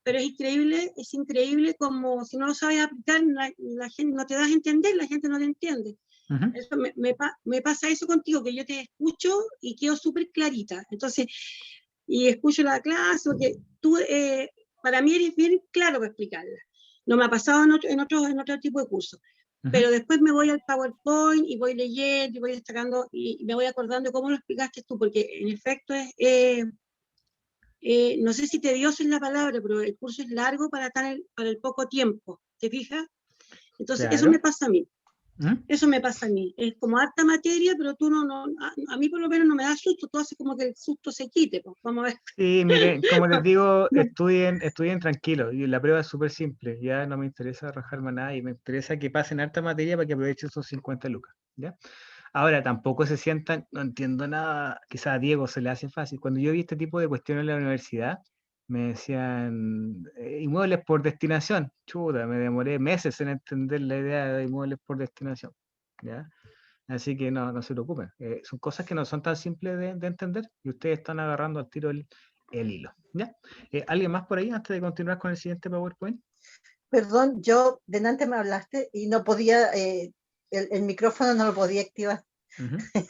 pero es increíble como si no lo sabes aplicar, la gente no te das a entender, la gente no te entiende. Eso me pasa eso contigo, que yo te escucho y quedo súper clarita. Entonces, y escucho la clase, porque tú, para mí eres bien claro para explicarla. No me ha pasado en otro tipo de cursos. Pero después me voy al PowerPoint y voy leyendo y voy destacando y me voy acordando cómo lo explicaste tú, porque en efecto no sé si tedioso es la palabra, pero el curso es largo para el poco tiempo, ¿te fijas? Entonces, Claro. eso me pasa a mí. Eso me pasa a mí. Es como harta materia, pero tú a mí por lo menos no me da susto, tú haces como que el susto se quite. Pues. Vamos a ver. Sí, miren, como les digo, estudien tranquilos. Y la prueba es súper simple. Ya no me interesa rajarme a nadie, me interesa que pasen harta materia para que aprovechen esos 50 lucas. ¿Ya? Ahora, tampoco se sientan, no entiendo nada, quizás a Diego se le hace fácil. Cuando yo vi este tipo de cuestiones en la universidad, me decían inmuebles por destinación. Chuta, me demoré meses en entender la idea de inmuebles por destinación. ¿Ya? Así que no se preocupen. Son cosas que no son tan simples de entender y ustedes están agarrando al tiro el hilo. ¿Ya? ¿Alguien más por ahí antes de continuar con el siguiente PowerPoint? Perdón, yo delante me hablaste y no podía, el micrófono no lo podía activar.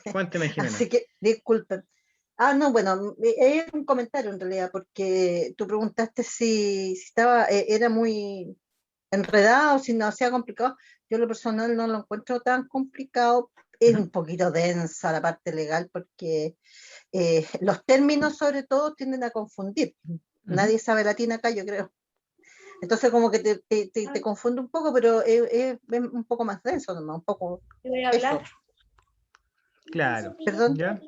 Cuénteme, Jimena. Así que disculpen. No, bueno, es un comentario en realidad, porque tú preguntaste si estaba, era muy enredado, si no hacía complicado. Yo lo personal no lo encuentro tan complicado. Es un poquito densa la parte legal porque los términos sobre todo tienden a confundir. Nadie sabe latín acá, yo creo. Entonces como que te confunde un poco, pero es un poco más denso nomás, un poco. Voy a hablar. Claro. Perdón. ¿Ya?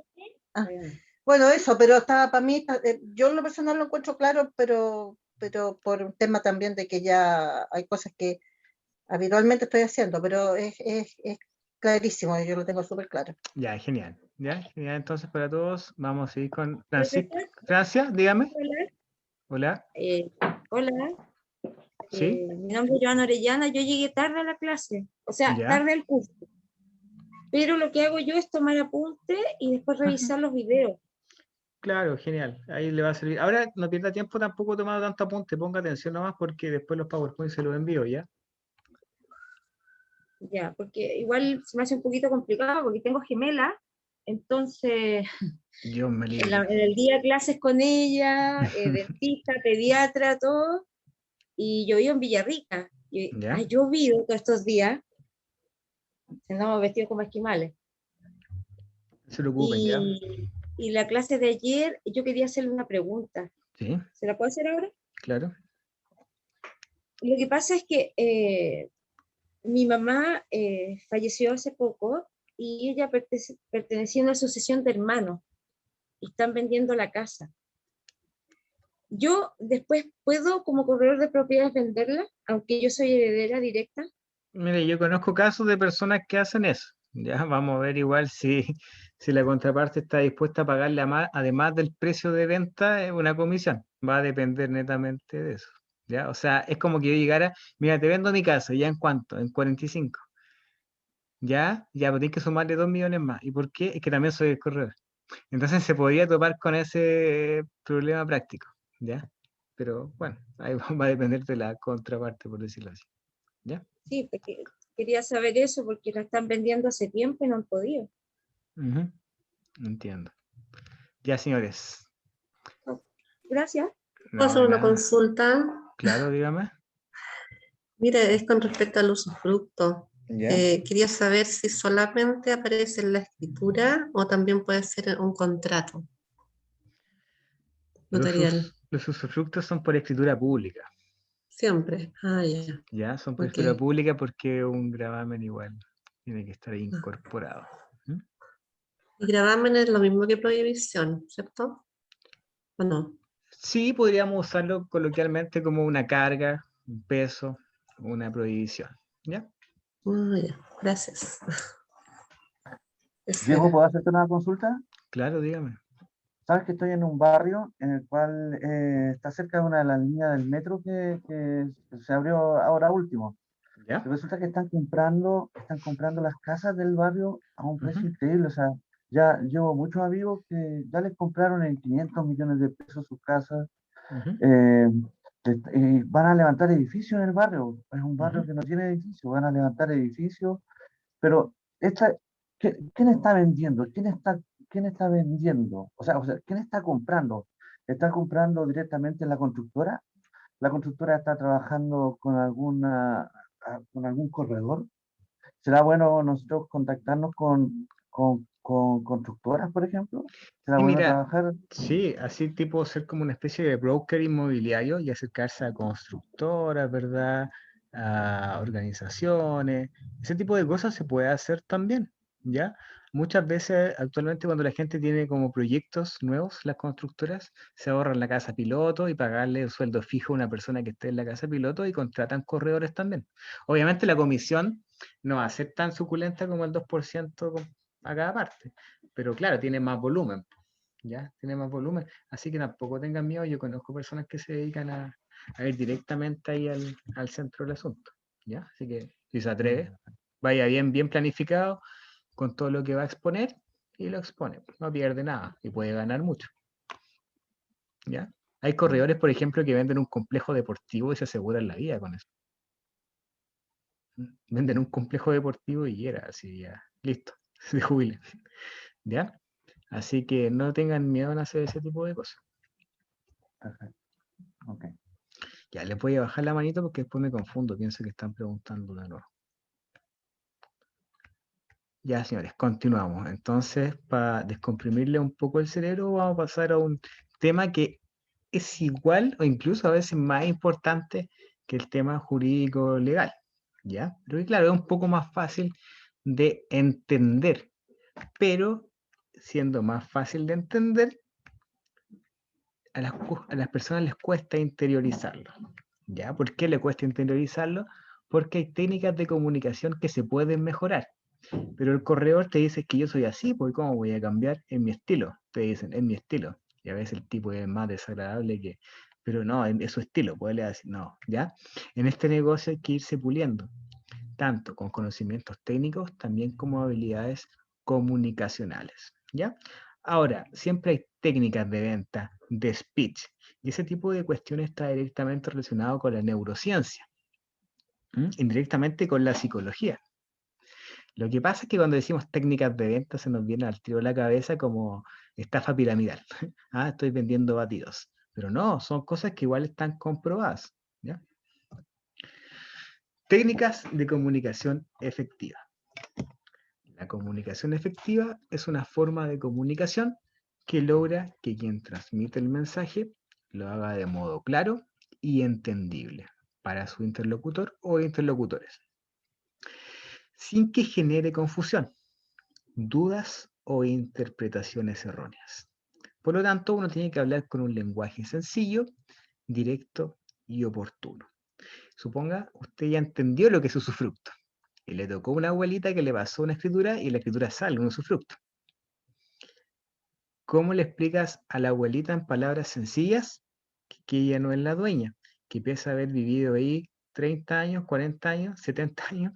Bueno, eso, pero para mí, yo en lo personal lo encuentro claro, pero por un tema también de que ya hay cosas que habitualmente estoy haciendo, pero es clarísimo, yo lo tengo súper claro. Ya, genial. Ya, genial. Entonces, para todos, vamos a seguir con Francisco. Profesor, Gracias, dígame. hola. Hola. Hola, ¿Sí? mi nombre es Joana Orellana, yo llegué tarde a la clase, o sea, Ya. tarde al curso, pero lo que hago yo es tomar apuntes y después revisar los videos. Claro, genial. Ahí le va a servir. Ahora no pierda tiempo tampoco tomando tanto apunte, ponga atención nomás porque después los PowerPoint se los envío, ¿ya? Ya, porque igual se me hace un poquito complicado porque tengo gemela, entonces Dios me en, libre. en el día clases con ella, dentista, pediatra, todo, y yo vivo en Villarrica, y ¿Ya? ha llovido todos estos días, andamos vestidos como esquimales. No se preocupen, ¿ya? Y la clase de ayer, yo quería hacerle una pregunta. Sí, ¿Se la puedo hacer ahora? claro. Lo que pasa es que mi mamá falleció hace poco y ella pertenecía a una asociación de hermanos y están vendiendo la casa. Yo después puedo, como corredor de propiedades, venderla, aunque yo soy heredera directa. Mire, yo conozco casos de personas que hacen eso. Ya, vamos a ver igual si la contraparte está dispuesta a pagarle además del precio de venta, una comisión. Va a depender netamente de eso. ¿Ya? O sea, es como que yo llegara, mira, te vendo mi casa, ¿ya en cuánto? En 45. ¿Ya? Ya, pero tienes que sumarle 2 millones más. ¿Y por qué? Es que también soy el corredor. Entonces se podría topar con ese problema práctico. ¿Ya? Pero bueno, ahí va a depender de la contraparte, por decirlo así. ¿Ya? Sí, porque quería saber eso porque la están vendiendo hace tiempo y no han podido. Ujú, entiendo. Ya, señores. Gracias. No, ¿Puedo hacer de una nada. consulta? Claro, dígame. Mire, es con respecto al usufructo. Ya. Quería saber si solamente aparece en la escritura o también puede ser un contrato notarial. Los usufructos son por escritura pública. Siempre. Ah, ya. Ya, son por Ok. escritura pública porque un gravamen igual tiene que estar incorporado. ¿Mm? Y gravamen es lo mismo que prohibición, ¿cierto? ¿O no? Sí, podríamos usarlo coloquialmente como una carga, un peso, una prohibición. ¿Ya? Ah, ya. Gracias. Eso Diego, era. ¿puedo hacerte una consulta? Claro, dígame. Sabes que estoy en un barrio en el cual está cerca de una de las líneas del metro que se abrió ahora último. ¿Ya? Y resulta que están comprando las casas del barrio a un precio increíble. O sea, ya llevo muchos amigos que ya les compraron en 500 millones de pesos sus casas. Ujú. Y van a levantar edificios en el barrio. Es un barrio Ujú. que no tiene edificios, van a levantar edificios. Pero esta, ¿quién está vendiendo? ¿Quién está vendiendo? O sea, ¿quién está comprando? ¿Está comprando directamente la constructora? ¿La constructora está trabajando con algún corredor? ¿Será bueno nosotros contactarnos con constructoras, por ejemplo? ¿Será Sí, bueno mira, trabajar? sí, así tipo ser como una especie de broker inmobiliario y acercarse a constructoras, ¿verdad? A organizaciones, ese tipo de cosas se puede hacer también, ¿ya? Muchas veces actualmente cuando la gente tiene como proyectos nuevos, las constructoras se ahorran la casa piloto y pagarle el sueldo fijo a una persona que esté en la casa piloto y contratan corredores también. Obviamente la comisión no va a ser tan suculenta como el 2% a cada parte, pero claro, tiene más volumen. ¿Ya? Tiene más volumen. Así que tampoco tengan miedo. Yo conozco personas que se dedican a ir directamente ahí al centro del asunto. ¿Ya? Así que si se atreve, vaya bien planificado con todo lo que va a exponer y lo expone. No pierde nada y puede ganar mucho. ¿Ya? Hay corredores, por ejemplo, que venden un complejo deportivo y se aseguran la vida con eso. Venden un complejo deportivo y era así, ya, listo, se jubilan. ¿Ya? Así que no tengan miedo en hacer ese tipo de cosas. Perfecto. Ok. Ya, le voy a bajar la manito porque después me confundo, pienso que están preguntando de nuevo. Ya, señores, continuamos. Entonces, para descomprimirle un poco el cerebro, vamos a pasar a un tema que es igual o incluso a veces más importante que el tema jurídico legal. ¿Ya? Pero que, claro, es un poco más fácil de entender, pero siendo más fácil de entender, a las personas les cuesta interiorizarlo. ¿Ya? ¿Por qué le cuesta interiorizarlo? Porque hay técnicas de comunicación que se pueden mejorar. Pero el corredor te dice que yo soy así, pues ¿cómo voy a cambiar? En mi estilo. Te dicen, en mi estilo. Y a veces el tipo es más desagradable que... Pero no, es su estilo, puede decir, no, ¿ya? En este negocio hay que irse puliendo, tanto con conocimientos técnicos, también como habilidades comunicacionales, ¿ya? Ahora, siempre hay técnicas de venta, de speech, y ese tipo de cuestiones está directamente relacionado con la neurociencia, indirectamente con la psicología. Lo que pasa es que cuando decimos técnicas de venta se nos viene al tiro de la cabeza como estafa piramidal. Ah, estoy vendiendo batidos. Pero no, son cosas que igual están comprobadas, ¿ya? Técnicas de comunicación efectiva. La comunicación efectiva es una forma de comunicación que logra que quien transmite el mensaje lo haga de modo claro y entendible para su interlocutor o interlocutores, sin que genere confusión, dudas o interpretaciones erróneas. Por lo tanto, uno tiene que hablar con un lenguaje sencillo, directo y oportuno. Suponga, usted ya entendió lo que es usufructo. Y le tocó a una abuelita que le pasó una escritura y la escritura sale, un usufructo. ¿Cómo le explicas a la abuelita en palabras sencillas que ella no es la dueña? Que pese a haber vivido ahí 30 años, 40 años, 70 años,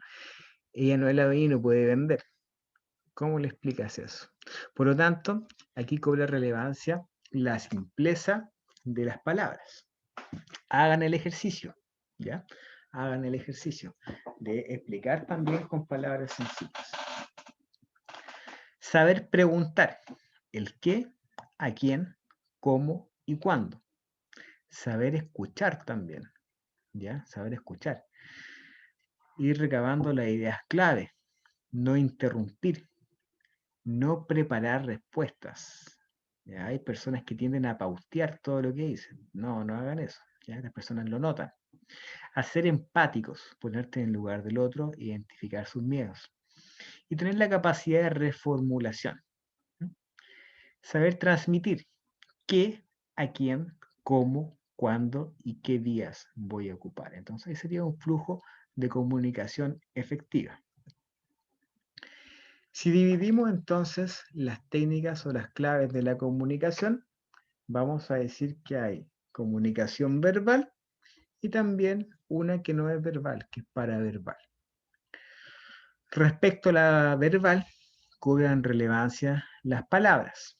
ella no es la dueña y no puede vender. ¿Cómo le explicas eso? Por lo tanto, aquí cobra relevancia la simpleza de las palabras. Hagan el ejercicio, ¿ya? Hagan el ejercicio de explicar también con palabras sencillas. Saber preguntar el qué, a quién, cómo y cuándo. Saber escuchar también, ¿ya? Saber escuchar. Ir recabando las ideas clave. No interrumpir. No preparar respuestas. ¿Ya? Hay personas que tienden a pautear todo lo que dicen. No, no hagan eso. ¿Ya? Las personas lo notan. A ser empáticos, ponerte en el lugar del otro, identificar sus miedos. Y tener la capacidad de reformulación. Saber transmitir qué, a quién, cómo, cuándo y qué días voy a ocupar. Entonces, ese sería un flujo de comunicación efectiva. Si dividimos entonces las técnicas o las claves de la comunicación, vamos a decir que hay comunicación verbal y también una que no es verbal, que es paraverbal. Respecto a la verbal, cobran relevancia las palabras,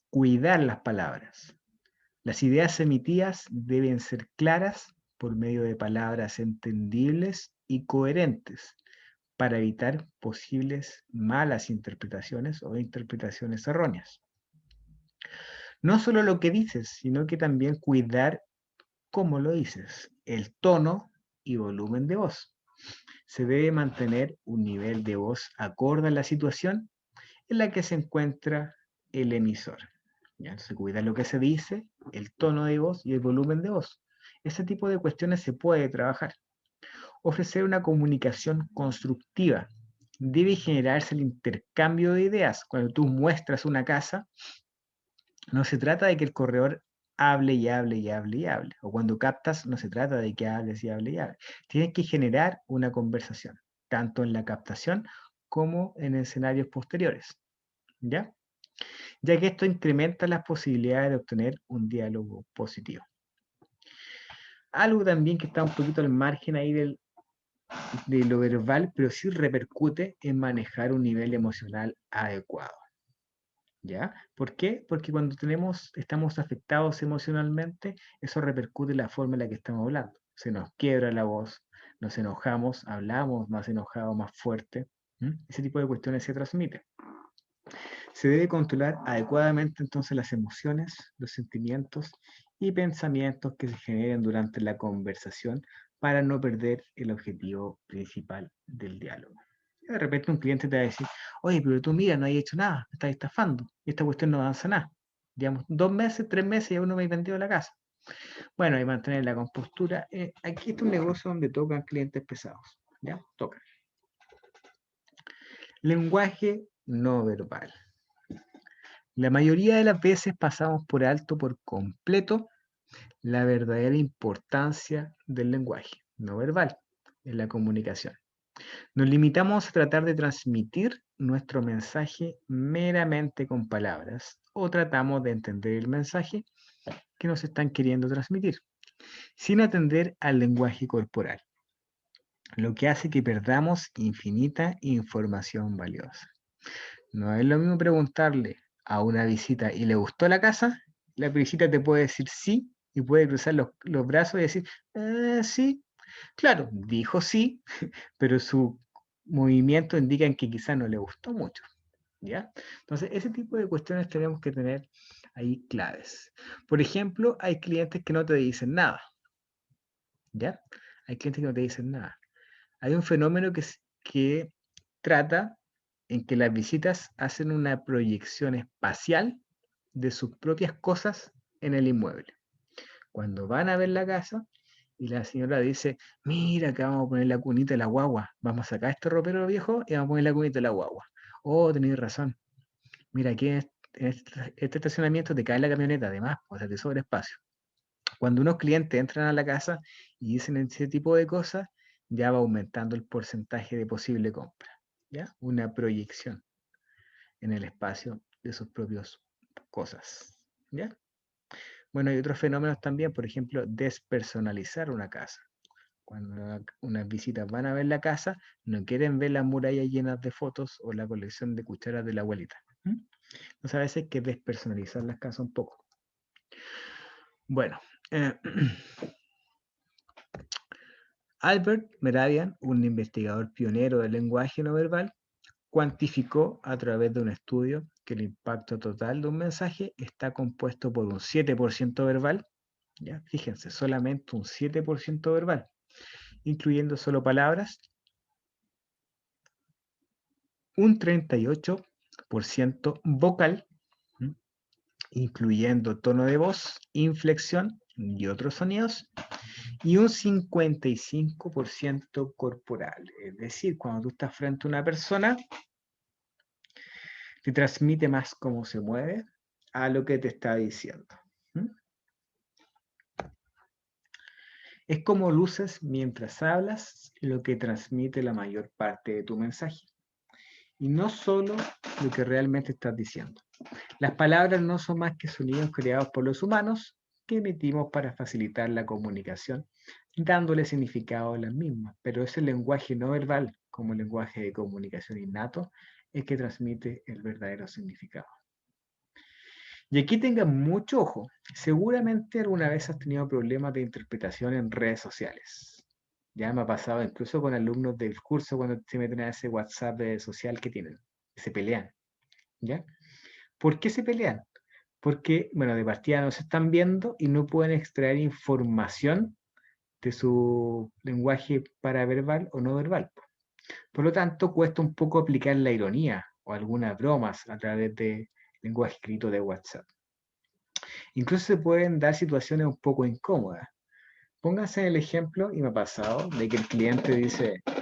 cuidar las palabras. Las ideas emitidas deben ser claras por medio de palabras entendibles y coherentes para evitar posibles malas interpretaciones o interpretaciones erróneas. No solo lo que dices, sino que también cuidar cómo lo dices, el tono y volumen de voz. Se debe mantener un nivel de voz acorde a la situación en la que se encuentra el emisor. ¿Ya? Entonces, cuida lo que se dice, el tono de voz y el volumen de voz. Ese tipo de cuestiones se puede trabajar. Ofrecer una comunicación constructiva. Debe generarse el intercambio de ideas. Cuando tú muestras una casa, no se trata de que el corredor hable y hable y hable y hable. O cuando captas, no se trata de que hables y hable y hable. Tienes que generar una conversación, tanto en la captación como en escenarios posteriores. ¿Ya? Ya que esto incrementa las posibilidades de obtener un diálogo positivo. Algo también que está un poquito al margen ahí de lo verbal, pero sí repercute en manejar un nivel emocional adecuado. ¿Ya? ¿Por qué? Porque cuando estamos afectados emocionalmente, eso repercute en la forma en la que estamos hablando. Se nos quiebra la voz, nos enojamos, hablamos más enojado, más fuerte. Ese tipo de cuestiones se transmiten. Se debe controlar adecuadamente entonces las emociones, los sentimientos y pensamientos que se generen durante la conversación para no perder el objetivo principal del diálogo. De repente un cliente te va a decir, oye, pero tú mira, no has hecho nada, me estás estafando, y esta cuestión no avanza nada. Digamos, 2 meses, 3 meses y aún no me he vendido la casa. Bueno, hay que mantener la compostura. Aquí es un negocio donde tocan clientes pesados. ¿Ya? Tocan. Lenguaje no verbal. La mayoría de las veces pasamos por alto por completo la verdadera importancia del lenguaje no verbal en la comunicación. Nos limitamos a tratar de transmitir nuestro mensaje meramente con palabras o tratamos de entender el mensaje que nos están queriendo transmitir, sin atender al lenguaje corporal, lo que hace que perdamos infinita información valiosa. No es lo mismo preguntarle a una visita ¿y le gustó la casa? La visita te puede decir sí y puede cruzar los brazos y decir sí. Claro, dijo sí, pero su movimiento indica que quizás no le gustó mucho. ¿Ya? Entonces, ese tipo de cuestiones tenemos que tener ahí claves. Por ejemplo, hay clientes que no te dicen nada. ¿Ya? Hay clientes que no te dicen nada. Hay un fenómeno que trata en que las visitas hacen una proyección espacial de sus propias cosas en el inmueble. Cuando van a ver la casa y la señora dice, mira, acá vamos a poner la cunita de la guagua, vamos a sacar este ropero viejo y vamos a poner la cunita de la guagua. Oh, tenéis razón. Mira, aquí en este estacionamiento te cae la camioneta, además, o sea, te sobra espacio. Cuando unos clientes entran a la casa y dicen ese tipo de cosas, ya va aumentando el porcentaje de posible compra. ¿Ya? Una proyección en el espacio de sus propias cosas. ¿Ya? Bueno, hay otros fenómenos también, por ejemplo, despersonalizar una casa. Cuando unas visitas van a ver la casa, no quieren ver las murallas llenas de fotos o la colección de cucharas de la abuelita. Entonces a veces hay que despersonalizar las casas un poco. Bueno, Albert Mehrabian, un investigador pionero del lenguaje no verbal, cuantificó a través de un estudio que el impacto total de un mensaje está compuesto por un 7% verbal, ¿ya? Fíjense, solamente un 7% verbal, incluyendo solo palabras, un 38% vocal, incluyendo tono de voz, inflexión y otros sonidos, y un 55% corporal. Es decir, cuando tú estás frente a una persona, te transmite más cómo se mueve a lo que te está diciendo. Es como luces mientras hablas lo que transmite la mayor parte de tu mensaje. Y no solo lo que realmente estás diciendo. Las palabras no son más que sonidos creados por los humanos que emitimos para facilitar la comunicación, dándole significado a las mismas. Pero ese lenguaje no verbal, como lenguaje de comunicación innato, es que transmite el verdadero significado. Y aquí tengan mucho ojo. Seguramente alguna vez has tenido problemas de interpretación en redes sociales. Ya me ha pasado incluso con alumnos del curso cuando se meten a ese WhatsApp social que tienen. Se pelean. ¿Ya? ¿Por qué se pelean? Porque, bueno, de partida no se están viendo y no pueden extraer información de su lenguaje paraverbal o no verbal. Por lo tanto, cuesta un poco aplicar la ironía o algunas bromas a través del lenguaje escrito de WhatsApp. Incluso se pueden dar situaciones un poco incómodas. Pónganse el ejemplo, y me ha pasado, de que el cliente dice, tú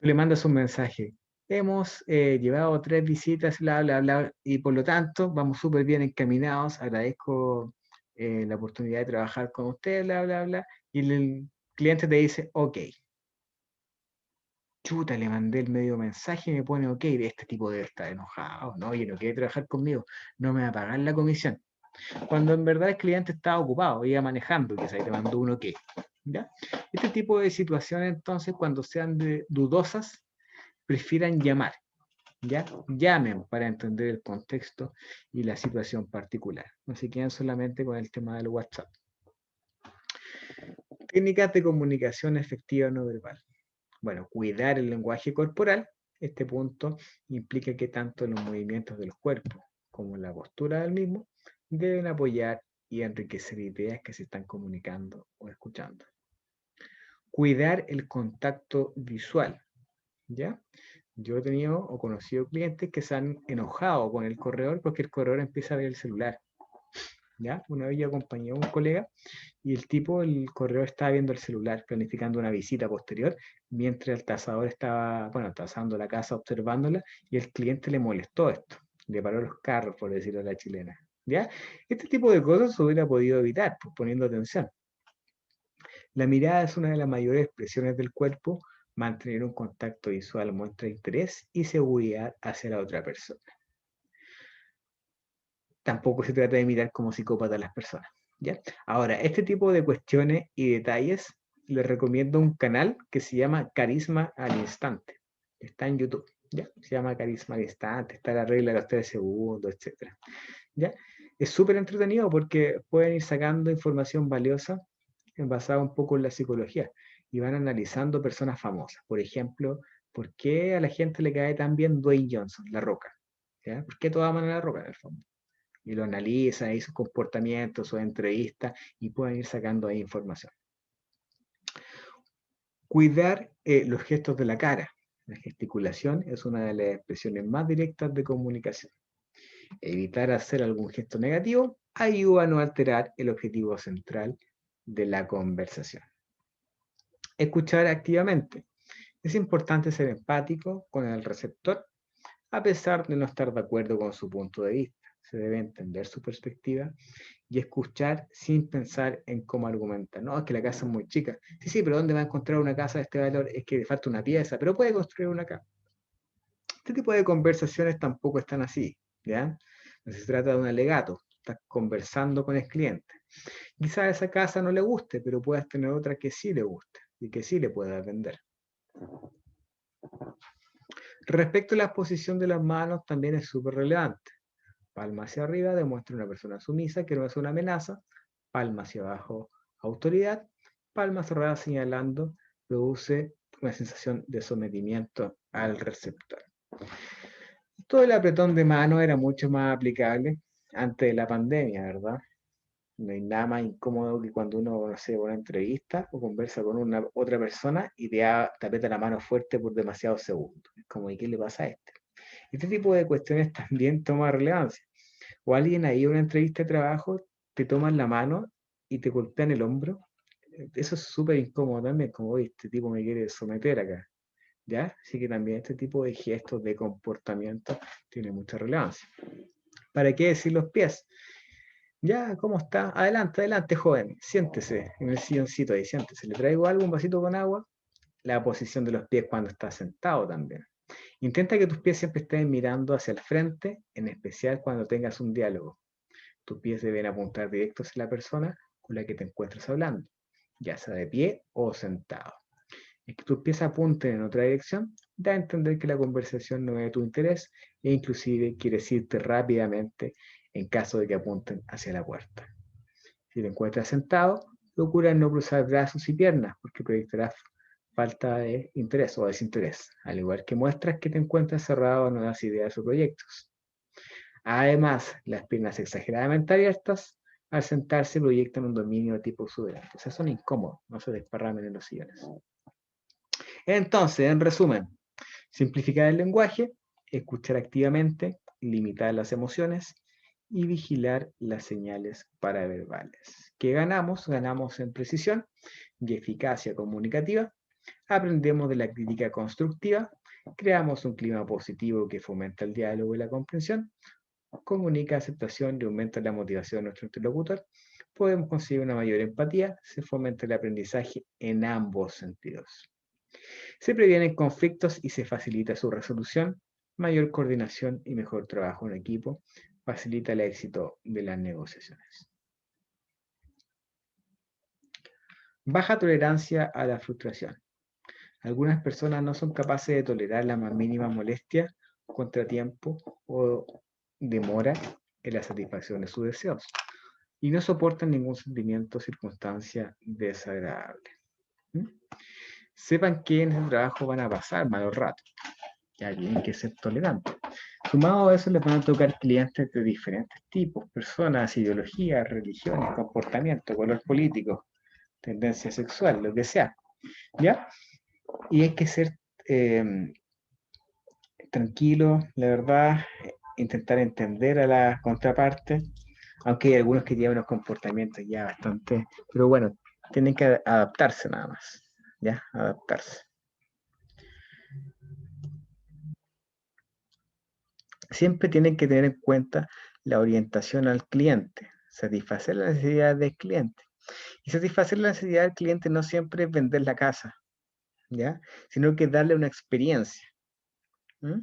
le mandas un mensaje, hemos llevado 3 visitas, bla, bla, bla, y por lo tanto vamos súper bien encaminados, agradezco la oportunidad de trabajar con usted, bla, bla, bla, y el cliente te dice, ok. Chuta, le mandé el medio mensaje y me pone ok, este tipo debe estar enojado, no, oye, no quiere trabajar conmigo, no me va a pagar la comisión. Cuando en verdad el cliente estaba ocupado, iba manejando, que se te mandó un ok. ¿Ya? Este tipo de situaciones, entonces, cuando sean dudosas, prefieran llamar. ¿Ya? Llamen para entender el contexto y la situación particular. No se quedan solamente con el tema del WhatsApp. Técnicas de comunicación efectiva no verbal. Bueno, cuidar el lenguaje corporal. Este punto implica que tanto los movimientos del cuerpo como la postura del mismo deben apoyar y enriquecer ideas que se están comunicando o escuchando. Cuidar el contacto visual, ¿ya? Yo he tenido o conocido clientes que se han enojado con el corredor porque el corredor empieza a ver el celular, ¿ya? Una vez yo acompañé a un colega y el corredor estaba viendo el celular, planificando una visita posterior, mientras el tasador estaba, bueno, tasando la casa, observándola, y el cliente le molestó esto. le paró los carros, por decirlo a la chilena. ¿Ya? Este tipo de cosas se hubiera podido evitar, pues, poniendo atención. La mirada es una de las mayores expresiones del cuerpo. Mantener un contacto visual muestra interés y seguridad hacia la otra persona. Tampoco se trata de mirar como psicópata a las personas, ¿ya? Ahora, este tipo de cuestiones y detalles, les recomiendo un canal que se llama Carisma al Instante. Está en YouTube, ¿ya? Se llama Carisma al Instante, está la regla de los 3 segundos, etc. ¿Ya? Es súper entretenido porque pueden ir sacando información valiosa basada un poco en la psicología y van analizando personas famosas. Por ejemplo, ¿por qué a la gente le cae tan bien Dwayne Johnson, La Roca? ¿Ya? ¿Por qué todos aman a La Roca en el fondo? Y lo analizan, ahí sus comportamientos, sus entrevistas, y pueden ir sacando ahí información. Cuidar los gestos de la cara. La gesticulación es una de las expresiones más directas de comunicación. Evitar hacer algún gesto negativo ayuda a no alterar el objetivo central de la conversación. Escuchar activamente. Es importante ser empático con el receptor, a pesar de no estar de acuerdo con su punto de vista. Se debe entender su perspectiva y escuchar sin pensar en cómo argumentar. No, es que la casa es muy chica. Sí, sí, pero ¿dónde va a encontrar una casa de este valor? Es que le falta una pieza, pero puede construir una casa. Este tipo de conversaciones tampoco están así, ¿ya? No se trata de un alegato, estás conversando con el cliente. Quizás esa casa no le guste, pero puedas tener otra que sí le guste y que sí le puedas vender. Respecto a la posición de las manos, también es súper relevante. Palma hacia arriba demuestra una persona sumisa que no es una amenaza. Palma hacia abajo, autoridad. Palma cerrada señalando produce una sensación de sometimiento al receptor. Todo el apretón de mano era mucho más aplicable antes de la pandemia, ¿verdad? No hay nada más incómodo que cuando uno, no sé, va a una entrevista o conversa con otra persona y te aprieta la mano fuerte por demasiados segundos. Es como, ¿y qué le pasa a este? Este tipo de cuestiones también toma relevancia. O alguien ahí en una entrevista de trabajo te toman la mano y te golpean el hombro. Eso es súper incómodo también, como oye, este tipo me quiere someter acá. ¿Ya? Así que también este tipo de gestos de comportamiento tiene mucha relevancia. ¿Para qué decir los pies? Ya, ¿cómo está? Adelante, adelante, joven. Siéntese en el silloncito ahí, siéntese. ¿Le traigo algo, un vasito con agua? La posición de los pies cuando está sentado también. Intenta que tus pies siempre estén mirando hacia el frente, en especial cuando tengas un diálogo. Tus pies deben apuntar directo hacia la persona con la que te encuentres hablando, ya sea de pie o sentado. Es que tus pies apunten en otra dirección, da a entender que la conversación no es de tu interés e inclusive quieres irte rápidamente en caso de que apunten hacia la puerta. Si te encuentras sentado, procura no cruzar brazos y piernas porque proyectarás falta de interés o desinterés, al igual que muestras que te encuentras cerrado a nuevas ideas o proyectos. Además, las piernas exageradamente abiertas al sentarse proyectan un dominio tipo exuberante, o sea, son incómodos, no se desparramen en los sillones. Entonces, en resumen, simplificar el lenguaje, escuchar activamente, limitar las emociones y vigilar las señales paraverbales. ¿Qué ganamos? Ganamos en precisión y eficacia comunicativa, aprendemos de la crítica constructiva, creamos un clima positivo que fomenta el diálogo y la comprensión, comunica aceptación y aumenta la motivación de nuestro interlocutor, podemos conseguir una mayor empatía, se fomenta el aprendizaje en ambos sentidos. Se previenen conflictos y se facilita su resolución, mayor coordinación y mejor trabajo en equipo, facilita el éxito de las negociaciones. Baja tolerancia a la frustración. Algunas personas no son capaces de tolerar la más mínima molestia, contratiempo o demora en la satisfacción de sus deseos y no soportan ningún sentimiento o circunstancia desagradable. Sepan que en ese trabajo van a pasar malos ratos. Ya tienen que ser tolerantes. Sumado a eso, les van a tocar clientes de diferentes tipos, personas, ideologías, religiones, comportamiento, color político, tendencia sexual, lo que sea. ¿Ya? Y hay que ser tranquilo, la verdad, intentar entender a la contraparte, aunque hay algunos que llevan unos comportamientos ya bastante, pero bueno, tienen que adaptarse nada más, ¿ya? Adaptarse. Siempre tienen que tener en cuenta la orientación al cliente, satisfacer las necesidades del cliente. Y satisfacer la necesidad del cliente no siempre es vender la casa, ¿ya? Sino que darle una experiencia. ¿Mm?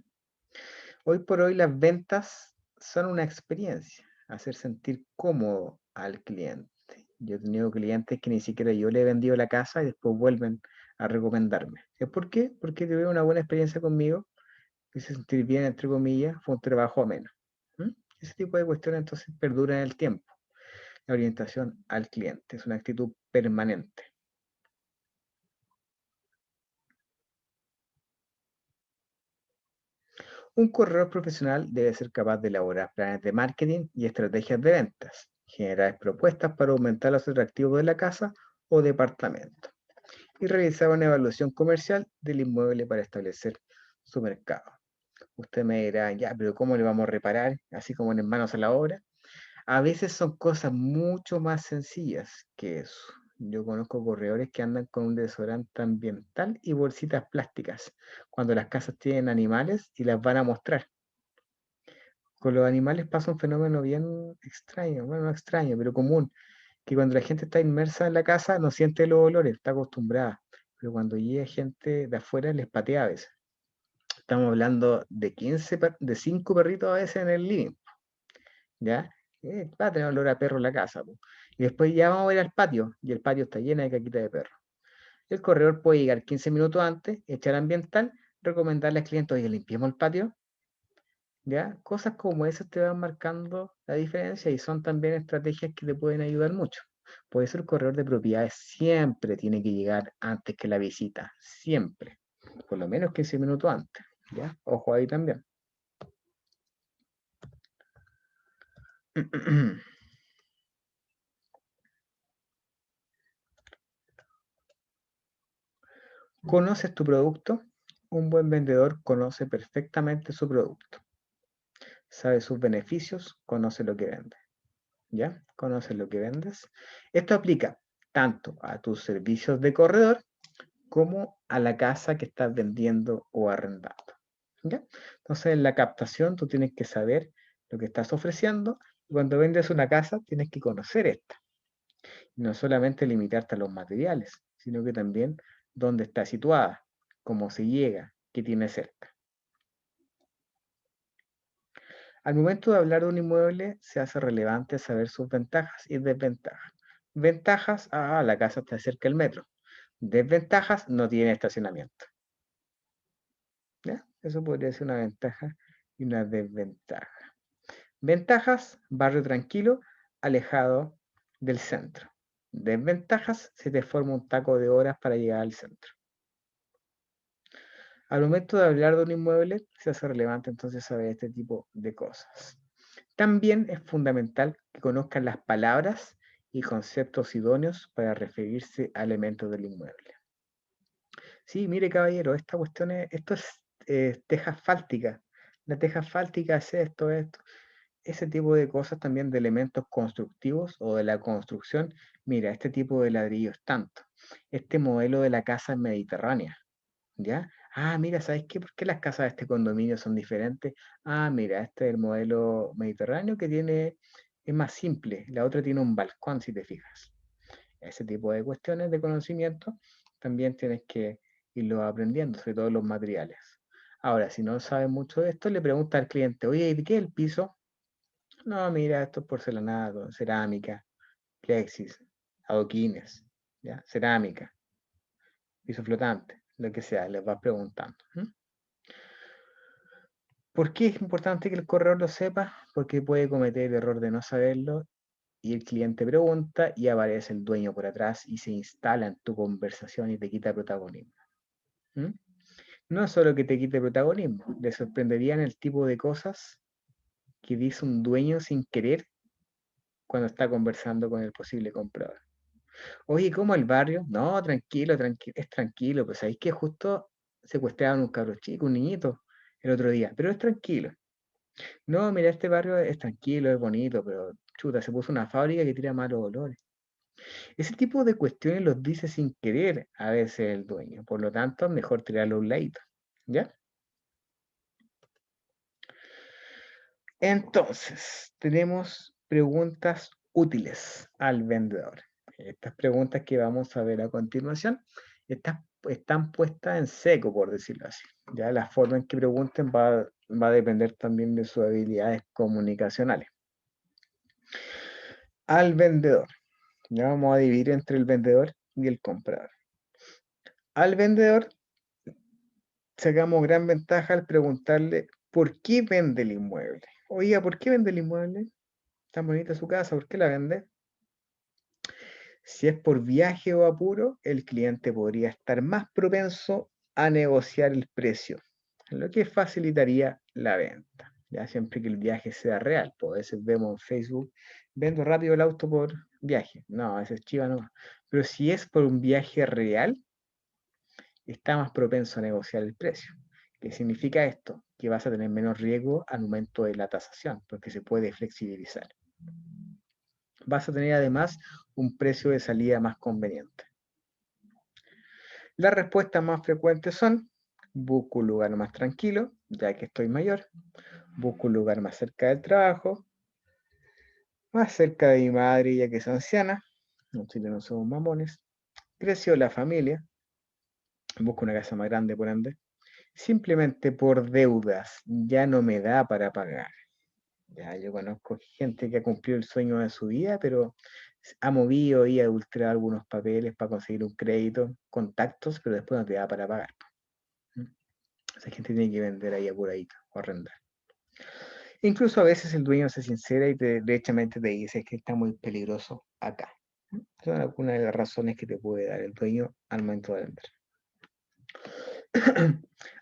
Hoy por hoy las ventas son una experiencia, hacer sentir cómodo al cliente. Yo he tenido clientes que ni siquiera yo le he vendido la casa y después vuelven a recomendarme. ¿Es por qué? Porque tuvieron una buena experiencia conmigo, me hice sentir bien, entre comillas, fue un trabajo ameno. ¿Mm? Ese tipo de cuestiones entonces perduran en el tiempo. La orientación al cliente es una actitud permanente. Un corredor profesional debe ser capaz de elaborar planes de marketing y estrategias de ventas, generar propuestas para aumentar los atractivos de la casa o departamento y realizar una evaluación comercial del inmueble para establecer su mercado. Usted me dirá, ya, pero ¿cómo le vamos a reparar? Así como en manos a la obra. A veces son cosas mucho más sencillas que eso. Yo conozco corredores que andan con un desodorante ambiental y bolsitas plásticas cuando las casas tienen animales y las van a mostrar. Con los animales pasa un fenómeno bien extraño, bueno, no extraño, pero común, que cuando la gente está inmersa en la casa no siente los olores, está acostumbrada, pero cuando llega gente de afuera les patea a veces. Estamos hablando de 5 perritos a veces en el living, ¿ya? Va a tener olor a perro en la casa, po. Y después ya vamos a ir al patio, y el patio está lleno de caquita de perro. El corredor puede llegar 15 minutos antes, echar ambiental, recomendarle al cliente, oye, limpiemos el patio, ¿ya? Cosas como esas te van marcando la diferencia y son también estrategias que te pueden ayudar mucho. Por eso el corredor de propiedades siempre tiene que llegar antes que la visita, siempre, por lo menos 15 minutos antes, ¿ya? Ojo ahí también. ¿Conoces tu producto? Un buen vendedor conoce perfectamente su producto. Sabe sus beneficios, conoce lo que vende. ¿Ya? Conoce lo que vendes. Esto aplica tanto a tus servicios de corredor como a la casa que estás vendiendo o arrendando. ¿Ya? Entonces, en la captación tú tienes que saber lo que estás ofreciendo y cuando vendes una casa tienes que conocer esta. Y no solamente limitarte a los materiales, sino que también dónde está situada, cómo se llega, qué tiene cerca. Al momento de hablar de un inmueble, se hace relevante saber sus ventajas y desventajas. Ventajas, la casa está cerca del metro. Desventajas, no tiene estacionamiento. ¿Ya? Eso podría ser una ventaja y una desventaja. Ventajas, barrio tranquilo, alejado del centro. Desventajas, se te forma un taco de horas para llegar al centro. Al momento de hablar de un inmueble, se hace relevante entonces saber este tipo de cosas. También es fundamental que conozcan las palabras y conceptos idóneos para referirse a elementos del inmueble. Sí, mire caballero, esta cuestión esto es teja asfáltica. La teja asfáltica es esto. Ese tipo de cosas también de elementos constructivos o de la construcción. Mira, este tipo de ladrillo es tanto. Este modelo de la casa es mediterránea, ¿ya? Mira, ¿sabes qué? ¿Por qué las casas de este condominio son diferentes? Mira, este es el modelo mediterráneo que es más simple. La otra tiene un balcón, si te fijas. Ese tipo de cuestiones de conocimiento también tienes que irlo aprendiendo, sobre todo los materiales. Ahora, si no sabes mucho de esto, le pregunta al cliente, oye, ¿y qué es el piso? No, mira, esto es porcelanato, cerámica, plexis, adoquines, ¿ya? Cerámica, piso flotante, lo que sea, les vas preguntando. ¿Por qué es importante que el corredor lo sepa? Porque puede cometer el error de no saberlo y el cliente pregunta y aparece el dueño por atrás y se instala en tu conversación y te quita protagonismo. No solo que te quite protagonismo, le sorprenderían el tipo de cosas que dice un dueño sin querer cuando está conversando con el posible comprador. Oye, ¿cómo el barrio? No, tranquilo, es tranquilo, pues sabéis que justo secuestraron un cabro chico, un niñito, el otro día, pero es tranquilo. No, mira, este barrio es tranquilo, es bonito, pero chuta, se puso una fábrica que tira malos olores. Ese tipo de cuestiones los dice sin querer a veces el dueño, por lo tanto, mejor tirarlo a un ladito, ¿ya? Entonces, tenemos preguntas útiles al vendedor. Estas preguntas que vamos a ver a continuación están puestas en seco, por decirlo así. Ya la forma en que pregunten va a depender también de sus habilidades comunicacionales. Al vendedor. Ya vamos a dividir entre el vendedor y el comprador. Al vendedor sacamos gran ventaja al preguntarle por qué vende el inmueble. Oiga, ¿por qué vende el inmueble? Tan bonita su casa, ¿por qué la vende? Si es por viaje o apuro, el cliente podría estar más propenso a negociar el precio, lo que facilitaría la venta. Ya siempre que el viaje sea real, pues a veces vemos en Facebook, vendo rápido el auto por viaje. No, ese es chiva nomás. Pero si es por un viaje real, está más propenso a negociar el precio. ¿Qué significa esto? Que vas a tener menos riesgo al momento de la tasación, porque se puede flexibilizar. Vas a tener además un precio de salida más conveniente. Las respuestas más frecuentes son: busco un lugar más tranquilo, ya que estoy mayor; busco un lugar más cerca del trabajo; más cerca de mi madre, ya que es anciana; los chilenos somos mamones; creció la familia; busco una casa más grande, por ende; simplemente por deudas, ya no me da para pagar. Ya, yo conozco gente que ha cumplido el sueño de su vida, pero ha movido y adulterado algunos papeles para conseguir un crédito, contactos, pero después no te da para pagar. Esa gente tiene que vender ahí apuradito o arrendar. Incluso a veces el dueño se sincera y derechamente te dice que está muy peligroso acá. Son algunas de las razones que te puede dar el dueño al momento de vender.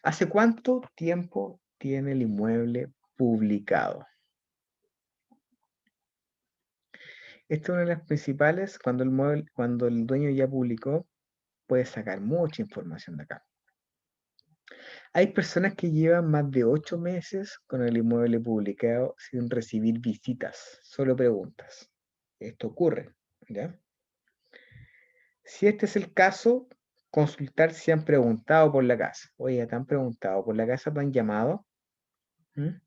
¿Hace cuánto tiempo tiene el inmueble publicado? Esta es una de las principales. Cuando el dueño ya publicó, puede sacar mucha información de acá. Hay personas que llevan más de 8 meses con el inmueble publicado sin recibir visitas, solo preguntas. Esto ocurre, ¿ya? Si este es el caso, consultar si han preguntado por la casa. Oye, ¿te han preguntado por la casa? ¿Te han llamado? ¿Mm?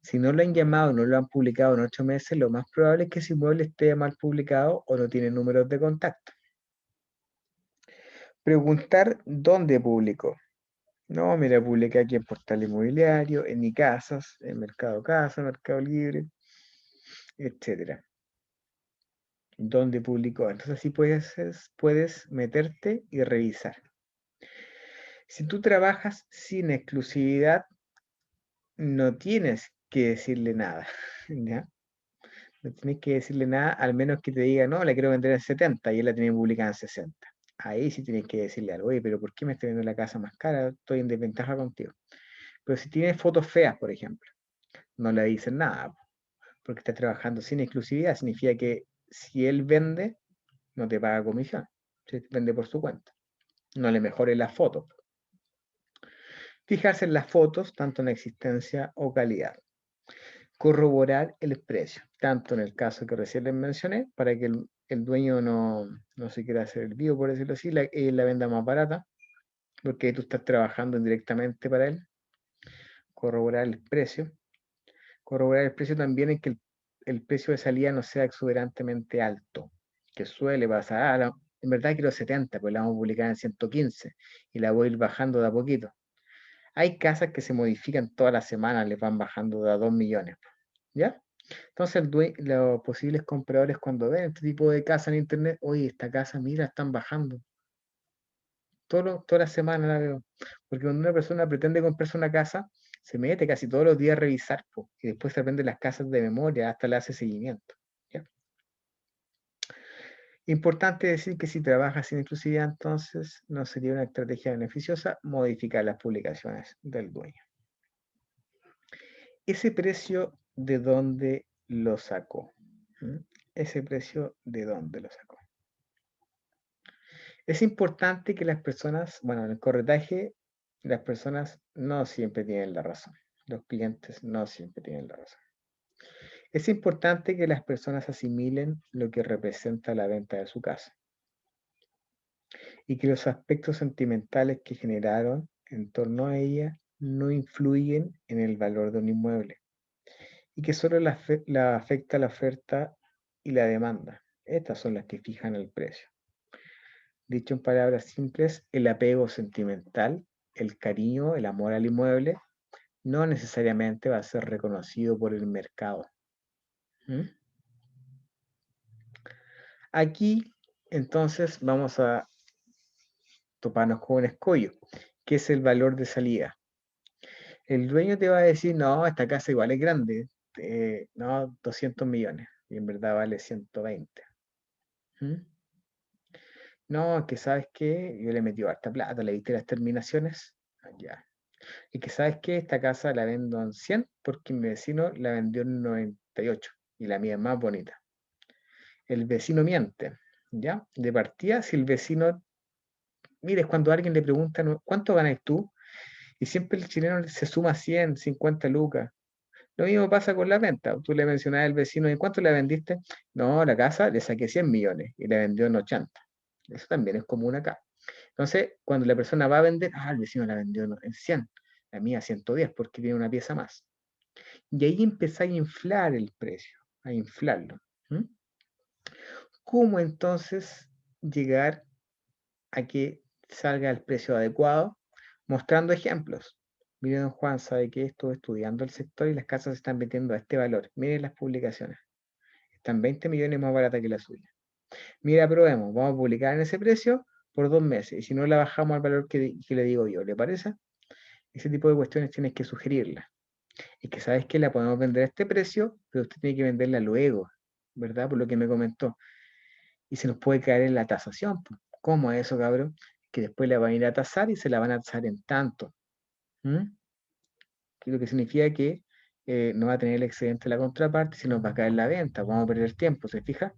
Si no lo han llamado, no lo han publicado en 8 meses, lo más probable es que ese inmueble esté mal publicado o no tiene números de contacto. Preguntar dónde publicó. No, mira, publiqué aquí en Portal Inmobiliario, en iCasas, en Mercado Casa, Mercado Libre, etcétera. ¿Dónde publicó? Entonces así puedes meterte y revisar. Si tú trabajas sin exclusividad, no tienes que decirle nada, ¿ya? No tienes que decirle nada, al menos que te diga, no, la quiero vender en 70 y él la tiene publicada en 60. Ahí sí tienes que decirle algo, oye, pero ¿por qué me estoy vendiendo la casa más cara? Estoy en desventaja contigo. Pero si tienes fotos feas, por ejemplo, no le dicen nada, porque está trabajando sin exclusividad. Significa que si él vende, no te paga comisión. Se vende por su cuenta. No le mejores las fotos. Fijarse en las fotos, tanto en existencia o calidad. Corroborar el precio, tanto en el caso que recién les mencioné, para que el dueño no se quiera hacer el vivo, por decirlo así, la venda más barata, porque tú estás trabajando indirectamente para él. Corroborar el precio. Corroborar el precio también en que el precio de salida no sea exuberantemente alto, que suele pasar. En verdad quiero 70, pues la vamos a publicar en 115 y la voy a ir bajando de a poquito. Hay casas que se modifican todas las semanas, les van bajando de a 2 millones, ¿ya? Entonces los posibles compradores, cuando ven este tipo de casa en internet, oye, esta casa, mira, están bajando. Toda la semana la veo. Porque cuando una persona pretende comprarse una casa, se mete casi todos los días a revisar, po, y después se aprende las casas de memoria, hasta le hace seguimiento. ¿Ya? Importante decir que si trabajas sin exclusividad, entonces no sería una estrategia beneficiosa modificar las publicaciones del dueño. Ese precio, ¿de dónde lo sacó? Ese precio, ¿de dónde lo sacó? Es importante que las personas, bueno, en el corretaje, las personas no siempre tienen la razón. Los clientes no siempre tienen la razón. Es importante que las personas asimilen lo que representa la venta de su casa y que los aspectos sentimentales que generaron en torno a ella no influyen en el valor de un inmueble. y que solo la afecta la oferta y la demanda. Estas son las que fijan el precio. Dicho en palabras simples, el apego sentimental, el cariño, el amor al inmueble, no necesariamente va a ser reconocido por el mercado. ¿Mm? Aquí, entonces, vamos a toparnos con un escollo, que es el valor de salida. El dueño te va a decir, no, esta casa igual es grande, no, 200 millones, y en verdad vale 120. ¿Mm? No, que sabes qué, yo le metí harta plata, le viste las terminaciones, ya. Y que sabes qué, esta casa la vendo en 100 porque mi vecino la vendió en 98 y la mía es más bonita. El vecino miente, ¿ya? De partida, si el vecino, mire, cuando alguien le pregunta, ¿cuánto ganas tú? Y siempre el chileno se suma 100, 50 lucas. Lo mismo pasa con la venta. Tú le mencionas al vecino, ¿en cuánto la vendiste? No, la casa le saqué 100 millones y la vendió en 80. Eso también es común acá. Entonces, cuando la persona va a vender, el vecino la vendió en 100, la mía 110 porque tiene una pieza más. Y ahí empieza a inflar el precio, a inflarlo. ¿Mm? ¿Cómo entonces llegar a que salga el precio adecuado? Mostrando ejemplos. Miren, don Juan, sabe que estuve estudiando el sector y las casas se están vendiendo a este valor. Miren las publicaciones. Están 20 millones más baratas que la suya. Mira, probemos. Vamos a publicar en ese precio por 2 meses. Y si no la bajamos al valor que le digo yo, ¿le parece? Ese tipo de cuestiones tienes que sugerirla. Y que sabes que la podemos vender a este precio, pero usted tiene que venderla luego, ¿verdad? Por lo que me comentó. Y se nos puede caer en la tasación. ¿Cómo es eso, cabrón? Que después la van a ir a tasar y se la van a tasar en tanto. Que lo que significa que no va a tener el excedente de la contraparte, sino va a caer la venta, vamos a perder tiempo, ¿se fija?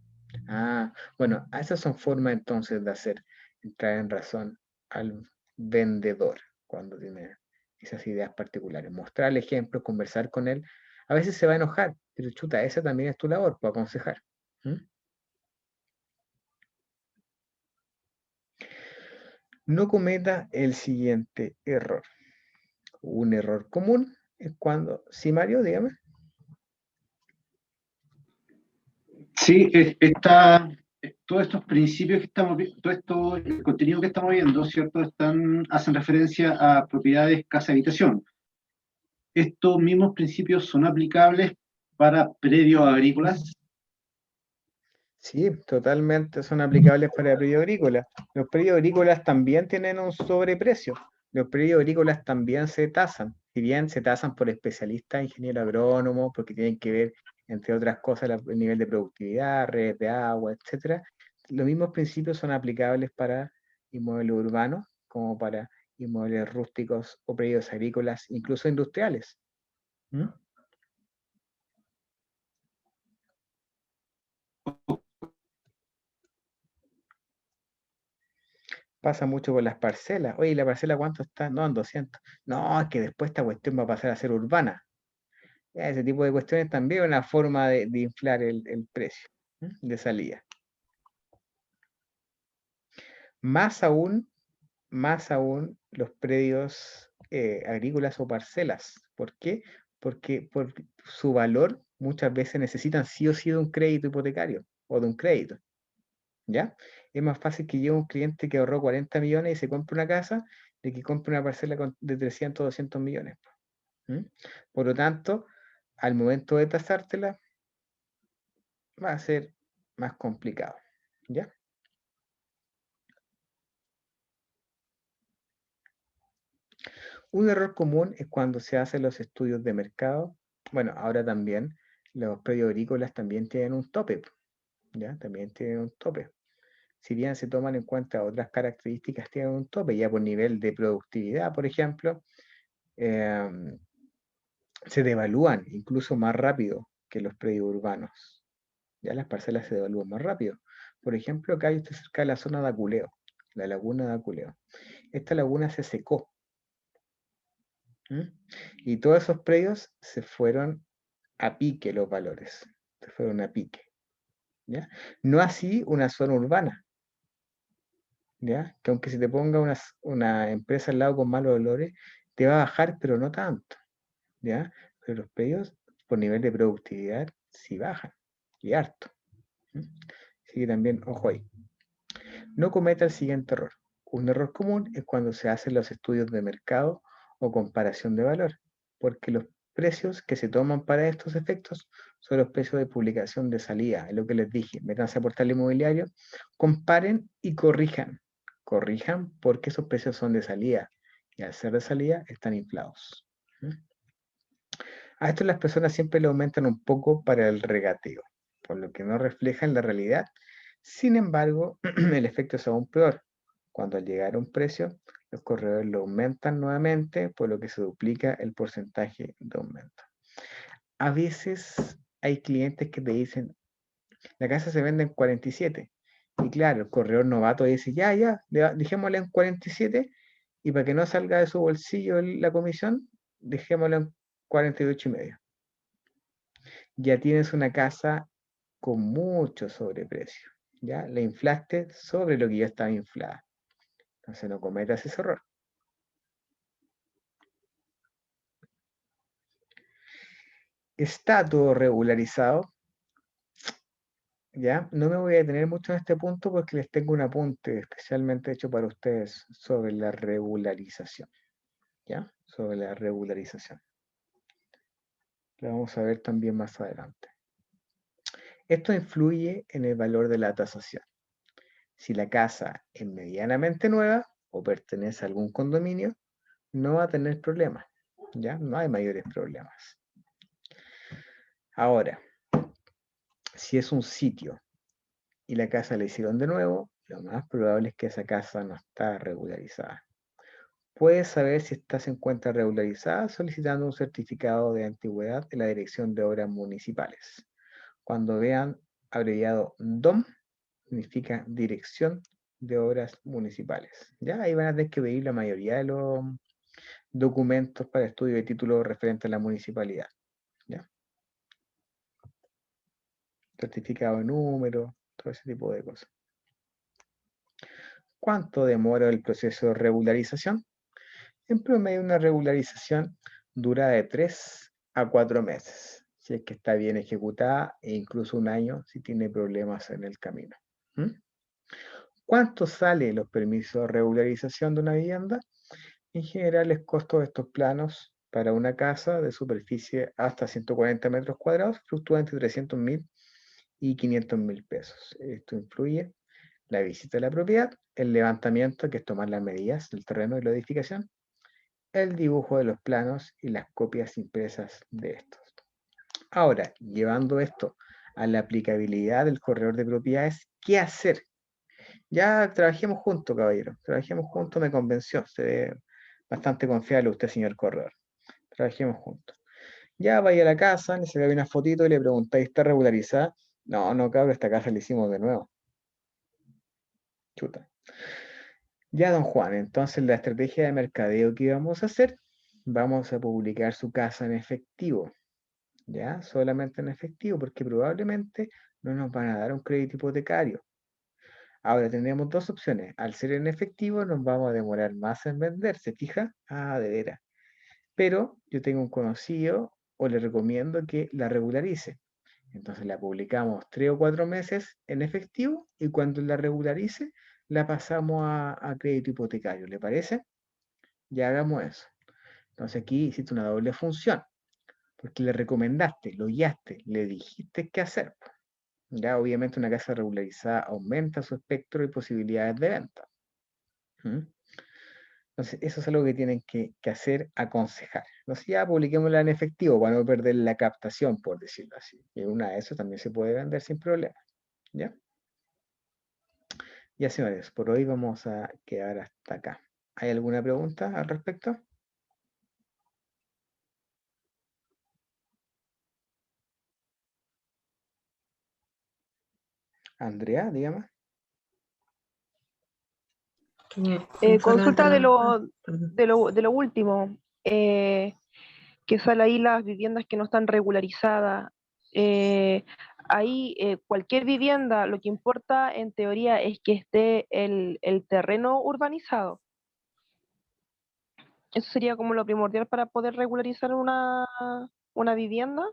Bueno, esas son formas entonces de hacer entrar en razón al vendedor cuando tiene esas ideas particulares. Mostrarle ejemplos, conversar con él. A veces se va a enojar, pero chuta, esa también es tu labor, para aconsejar. No cometa el siguiente error. Un error común es cuando, sí, Mario, dígame. Sí, todos estos principios que estamos viendo, todo esto, el contenido que estamos viendo, ¿cierto? Hacen referencia a propiedades casa-habitación. ¿Estos mismos principios son aplicables para predios agrícolas? Sí, totalmente son aplicables para predios agrícolas. Los predios agrícolas también tienen un sobreprecio. Los predios agrícolas también se tasan. Si bien se tasan por especialistas, ingenieros agrónomos, porque tienen que ver, entre otras cosas, el nivel de productividad, redes de agua, etc. Los mismos principios son aplicables para inmuebles urbanos, como para inmuebles rústicos o predios agrícolas, incluso industriales. ¿Mm? Pasa mucho con las parcelas. Oye, ¿la parcela cuánto está? No, en 200. No, es que después esta cuestión va a pasar a ser urbana. Ese tipo de cuestiones también es una forma de inflar el precio de salida. Más aún los predios agrícolas o parcelas. ¿Por qué? Porque por su valor muchas veces necesitan sí o sí de un crédito hipotecario o de un crédito. ¿Ya? Es más fácil que llegue un cliente que ahorró 40 millones y se compre una casa de que compre una parcela de 300, 200 millones. Por lo tanto, al momento de tasártela, va a ser más complicado. ¿Ya? Un error común es cuando se hacen los estudios de mercado. Bueno, ahora también los predios agrícolas también tienen un tope. ¿Ya? También tienen un tope. Si bien se toman en cuenta otras características, tienen un tope ya por nivel de productividad, por ejemplo, se devalúan incluso más rápido que los predios urbanos. Ya las parcelas se devalúan más rápido. Por ejemplo, acá hay cerca de la zona de Aculeo, la laguna de Aculeo. Esta laguna se secó. Y todos esos predios se fueron a pique los valores. Se fueron a pique. ¿Ya? No así una zona urbana. ¿Ya? Que aunque se te ponga una empresa al lado con malos olores, te va a bajar, pero no tanto. ¿Ya? Pero los predios por nivel de productividad sí bajan, y harto. Así que también, ojo ahí. No cometa el siguiente error. Un error común es cuando se hacen los estudios de mercado o comparación de valor, porque los precios que se toman para estos efectos son los precios de publicación de salida, es lo que les dije. Métanse a portal inmobiliario, comparen y corrijan. Corrijan porque esos precios son de salida y al ser de salida están inflados. A esto las personas siempre le aumentan un poco para el regateo, por lo que no reflejan la realidad. Sin embargo, el efecto es aún peor. Cuando al llegar a un precio, los corredores lo aumentan nuevamente, por lo que se duplica el porcentaje de aumento. A veces hay clientes que te dicen, la casa se vende en 47. Y claro, el corredor novato dice, ya, dejémosla en 47 y para que no salga de su bolsillo la comisión, dejémosla en 48,5. Ya tienes una casa con mucho sobreprecio. Ya la inflaste sobre lo que ya estaba inflada. Entonces no cometas ese error. Está todo regularizado. Ya, no me voy a detener mucho en este punto porque les tengo un apunte especialmente hecho para ustedes sobre la regularización. ¿Ya? Sobre la regularización. Lo vamos a ver también más adelante. Esto influye en el valor de la tasación. Si la casa es medianamente nueva o pertenece a algún condominio, no va a tener problemas. ¿Ya? No hay mayores problemas. Ahora, si es un sitio y la casa la hicieron de nuevo, lo más probable es que esa casa no está regularizada. Puedes saber si se encuentra regularizada solicitando un certificado de antigüedad de la Dirección de Obras Municipales. Cuando vean abreviado DOM, significa Dirección de Obras Municipales. ¿Ya? Ahí van a tener que pedir la mayoría de los documentos para estudio de título referente a la municipalidad. ¿Ya? Certificado de número, todo ese tipo de cosas. ¿Cuánto demora el proceso de regularización? En promedio, una regularización dura de 3 a 4 meses, si es que está bien ejecutada, e incluso un año si tiene problemas en el camino. ¿Cuánto sale los permisos de regularización de una vivienda? En general, el costo de estos planos para una casa de superficie hasta 140 metros cuadrados fluctúa entre 300.000 y 500.000 pesos. Esto incluye la visita a la propiedad, el levantamiento, que es tomar las medidas del terreno y la edificación, el dibujo de los planos y las copias impresas de estos. Ahora, llevando esto a la aplicabilidad del corredor de propiedades, ¿qué hacer? Ya trabajemos juntos, caballero. Trabajemos juntos, me convenció. Se ve bastante confiable usted, señor corredor. Trabajemos juntos. Ya vaya a la casa, le saca una fotito y le preguntáis, ¿está regularizada? No, cabrón, esta casa la hicimos de nuevo. Chuta. Ya, don Juan, entonces la estrategia de mercadeo que vamos a hacer, vamos a publicar su casa en efectivo. ¿Ya? Solamente en efectivo, porque probablemente no nos van a dar un crédito hipotecario. Ahora tenemos dos opciones. Al ser en efectivo nos vamos a demorar más en vender, ¿se fija? Ah, de veras. Pero yo tengo un conocido o le recomiendo que la regularice. Entonces la publicamos 3 o 4 meses en efectivo y cuando la regularice la pasamos a crédito hipotecario. ¿Le parece? Ya hagamos eso. Entonces aquí hiciste una doble función. Porque le recomendaste, lo guiaste, le dijiste qué hacer. Ya obviamente una casa regularizada aumenta su espectro y posibilidades de venta. Entonces eso es algo que tienen que hacer, aconsejar. Entonces ya publiquémosla en efectivo para no perder la captación, por decirlo así. Y una de esas también se puede vender sin problema. ¿Ya? Ya, señores, por hoy vamos a quedar hasta acá. ¿Hay alguna pregunta al respecto? Andrea, dígame. Consulta de lo último, que sale ahí las viviendas que no están regularizadas. Ahí cualquier vivienda, lo que importa en teoría es que esté el terreno urbanizado. Eso sería como lo primordial para poder regularizar una vivienda.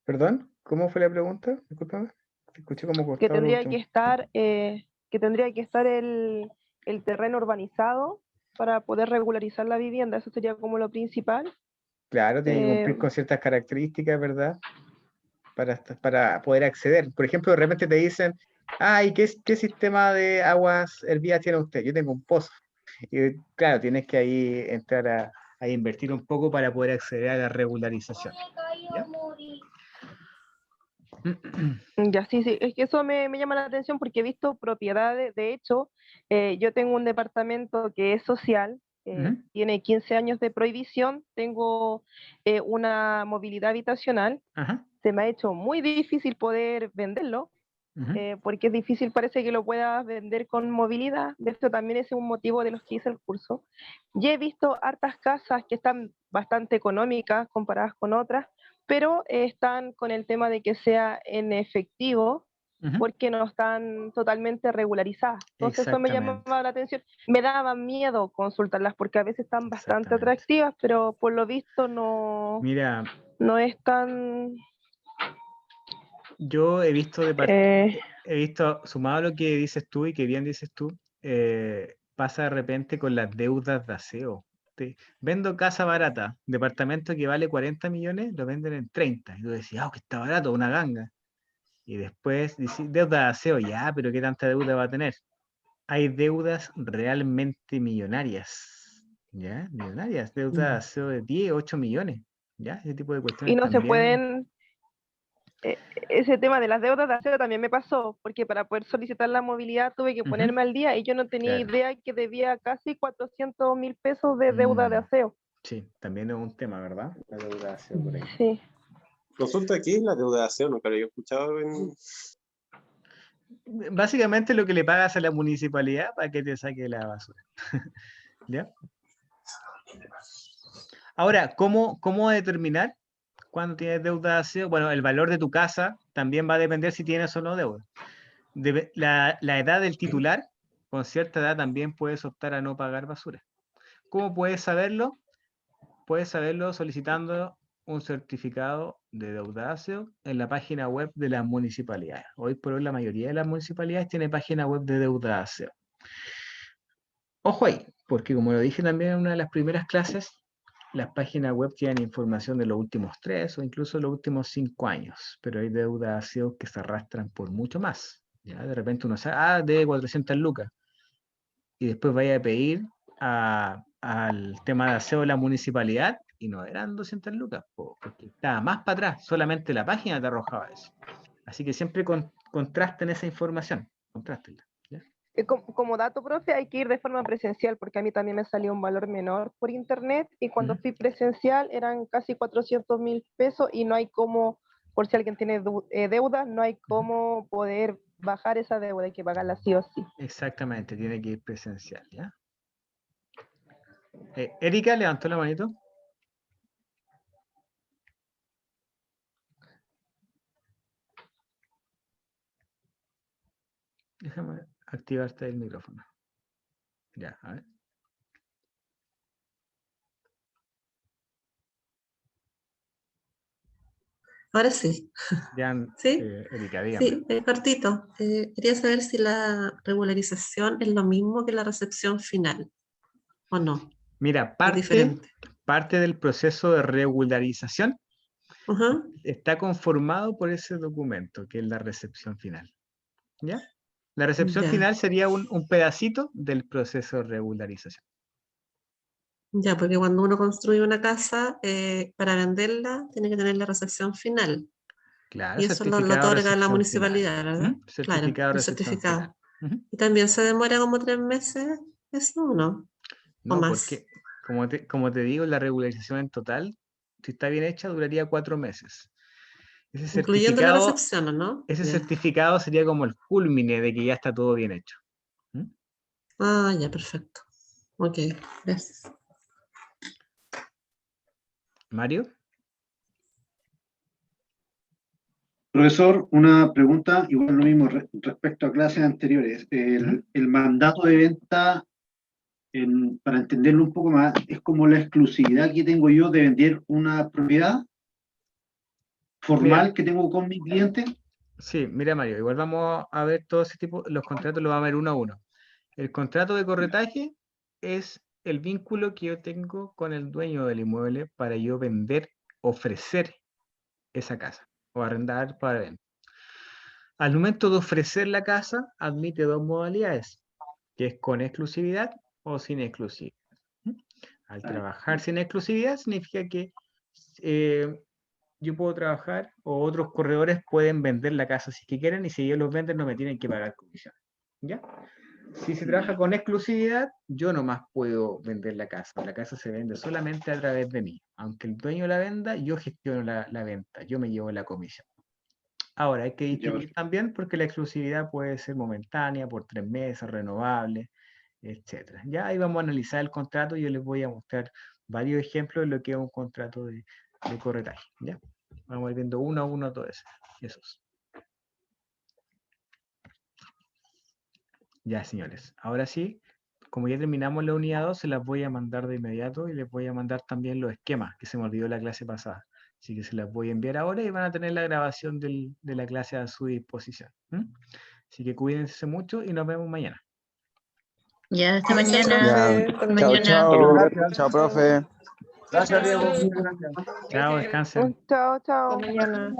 ¿Perdón? ¿Cómo fue la pregunta? Discúlpame. Te escuché como Que cortado lo tendría último. que tendría que estar el terreno urbanizado para poder regularizar la vivienda, eso sería como lo principal. Claro, tiene que cumplir Eh, con ciertas características, ¿verdad? Para poder acceder. Por ejemplo, de repente te dicen, ay, ¿qué sistema de aguas hervidas tiene usted? Yo tengo un pozo. Y claro, tienes que ahí entrar a invertir un poco para poder acceder a la regularización. ¿Ya? Ya, sí, sí, es que eso me llama la atención porque he visto propiedades, de hecho, yo tengo un departamento que es social, Ujú, tiene 15 años de prohibición, tengo una movilidad habitacional, ajá, se me ha hecho muy difícil poder venderlo, ujú. porque es difícil, parece que lo puedas vender con movilidad, de esto también es un motivo de los que hice el curso. Y he visto hartas casas que están bastante económicas comparadas con otras, pero están con el tema de que sea en efectivo, Ujú. porque no están totalmente regularizadas. Entonces eso me Exactamente, llamaba la atención. Me daba miedo consultarlas porque a veces están bastante exactamente. atractivas, pero por lo visto no, Mira, no es tan... yo he visto eh, he visto, sumado a lo que dices tú y que bien dices tú, pasa de repente con las deudas de aseo. Vendo casa barata, departamento que vale 40 millones, lo venden en 30. Y tú decís, que está barato, una ganga. Y después dices, deuda de aseo, ya, pero ¿qué tanta deuda va a tener? Hay deudas realmente millonarias, ¿ya? Millonarias, deuda de aseo de 10, 8 millones, ¿ya? Ese tipo de y cuestiones no se también. pueden... ese tema de las deudas de aseo también me pasó, porque para poder solicitar la movilidad tuve que Ujú, ponerme al día y yo no tenía claro. idea que debía casi 400.000 pesos de deuda de Mm, aseo. sí, también es un tema, ¿verdad? La deuda de aseo por ahí. Sí. Consulta aquí la deuda de aseo, nunca lo había escuchado en... Básicamente lo que le pagas a la municipalidad para que te saque la basura. ¿Ya? Ahora, ¿cómo determinar cuándo tienes deuda de aseo? Bueno, el valor de tu casa también va a depender si tienes o no deuda. La edad del titular, con cierta edad también puedes optar a no pagar basura. ¿Cómo puedes saberlo? Puedes saberlo solicitando un certificado de deuda de aseo en la página web de las municipalidades. Hoy por hoy la mayoría de las municipalidades tiene página web de deuda de aseo. Ojo ahí, porque como lo dije también en una de las primeras clases, las páginas web tienen información de los últimos 3 o incluso los últimos 5 años, pero hay deudas de aseo que se arrastran por mucho más. ¿Ya? De repente uno sabe, debe 400 lucas, y después vaya a pedir al tema de aseo de la municipalidad y no eran 200 lucas, porque estaba más para atrás, solamente la página te arrojaba eso. Así que siempre contrasten esa información, contrástenla. ¿Ya? Como dato, profe, hay que ir de forma presencial porque a mí también me salió un valor menor por internet y cuando Ujú. fui presencial eran casi 400.000 pesos y no hay cómo, por si alguien tiene deuda, no hay cómo poder bajar esa deuda, hay que pagarla sí o sí. Exactamente, tiene que ir presencial, ¿ya? Erika levantó la manito. Déjame activarte el micrófono. Ya, a ver. Ahora sí. Ya, ¿Sí? Erika, dígame. Sí, cortito. Quería saber si la regularización es lo mismo que la recepción final o no. Mira, Es diferente. parte del proceso de regularización Ajá. está conformado por ese documento, que es la recepción final. ¿Ya? La recepción Ya. final sería un pedacito del proceso de regularización. Ya, porque cuando uno construye una casa, para venderla, tiene que tener la recepción final. Claro, Y eso lo certificado de otorga la recepción final. municipalidad, ¿verdad? ¿Mm? Claro, Certificado de el recepción final. certificado. Ujú. ¿Y también se demora como 3 meses eso o no? ¿O No, más? porque, como te digo, la regularización en total, si está bien hecha, duraría 4 meses. Ese Incluyendo la certificado, recepción, ¿o no? ese Ya. certificado sería como el culmine de que ya está todo bien hecho. ¿Mm? Ah, ya, perfecto. Ok, gracias. Mario, Profesor, una pregunta, igual lo mismo respecto a clases anteriores. Ujú. El mandato de venta, para entenderlo un poco más, es como la exclusividad que tengo yo de vender una propiedad formal que tengo con mi cliente. Sí, mira Mario, igual vamos a ver todo ese tipo, los contratos los vamos a ver uno a uno. El contrato de corretaje es el vínculo que yo tengo con el dueño del inmueble para yo vender, ofrecer esa casa o arrendar para vender. Al momento de ofrecer la casa, admite dos modalidades, que es con exclusividad o sin exclusividad. Al trabajar sin exclusividad significa que yo puedo trabajar o otros corredores pueden vender la casa si es que quieren y si ellos los venden no me tienen que pagar comisión. ¿Ya? Si se trabaja con exclusividad, yo nomás puedo vender la casa. La casa se vende solamente a través de mí. Aunque el dueño la venda, yo gestiono la venta. Yo me llevo la comisión. Ahora, hay que distinguir también porque la exclusividad puede ser momentánea, por 3 meses, renovable, etc. Ya ahí vamos a analizar el contrato y yo les voy a mostrar varios ejemplos de lo que es un contrato de corretaje. ¿Ya? Vamos a ir viendo uno a uno todo eso. Esos. Ya, señores. Ahora sí, como ya terminamos la unidad 2, se las voy a mandar de inmediato y les voy a mandar también los esquemas, que se me olvidó la clase pasada. Así que se las voy a enviar ahora y van a tener la grabación de la clase a su disposición. Así que cuídense mucho y nos vemos mañana. Ya, hasta Gracias, mañana. profe. Hasta Chao, mañana. chao. Gracias. Chao, profe. Gracias, Diego. Muchas gracias. Chao, descansen. Chao, Hasta chao. mañana.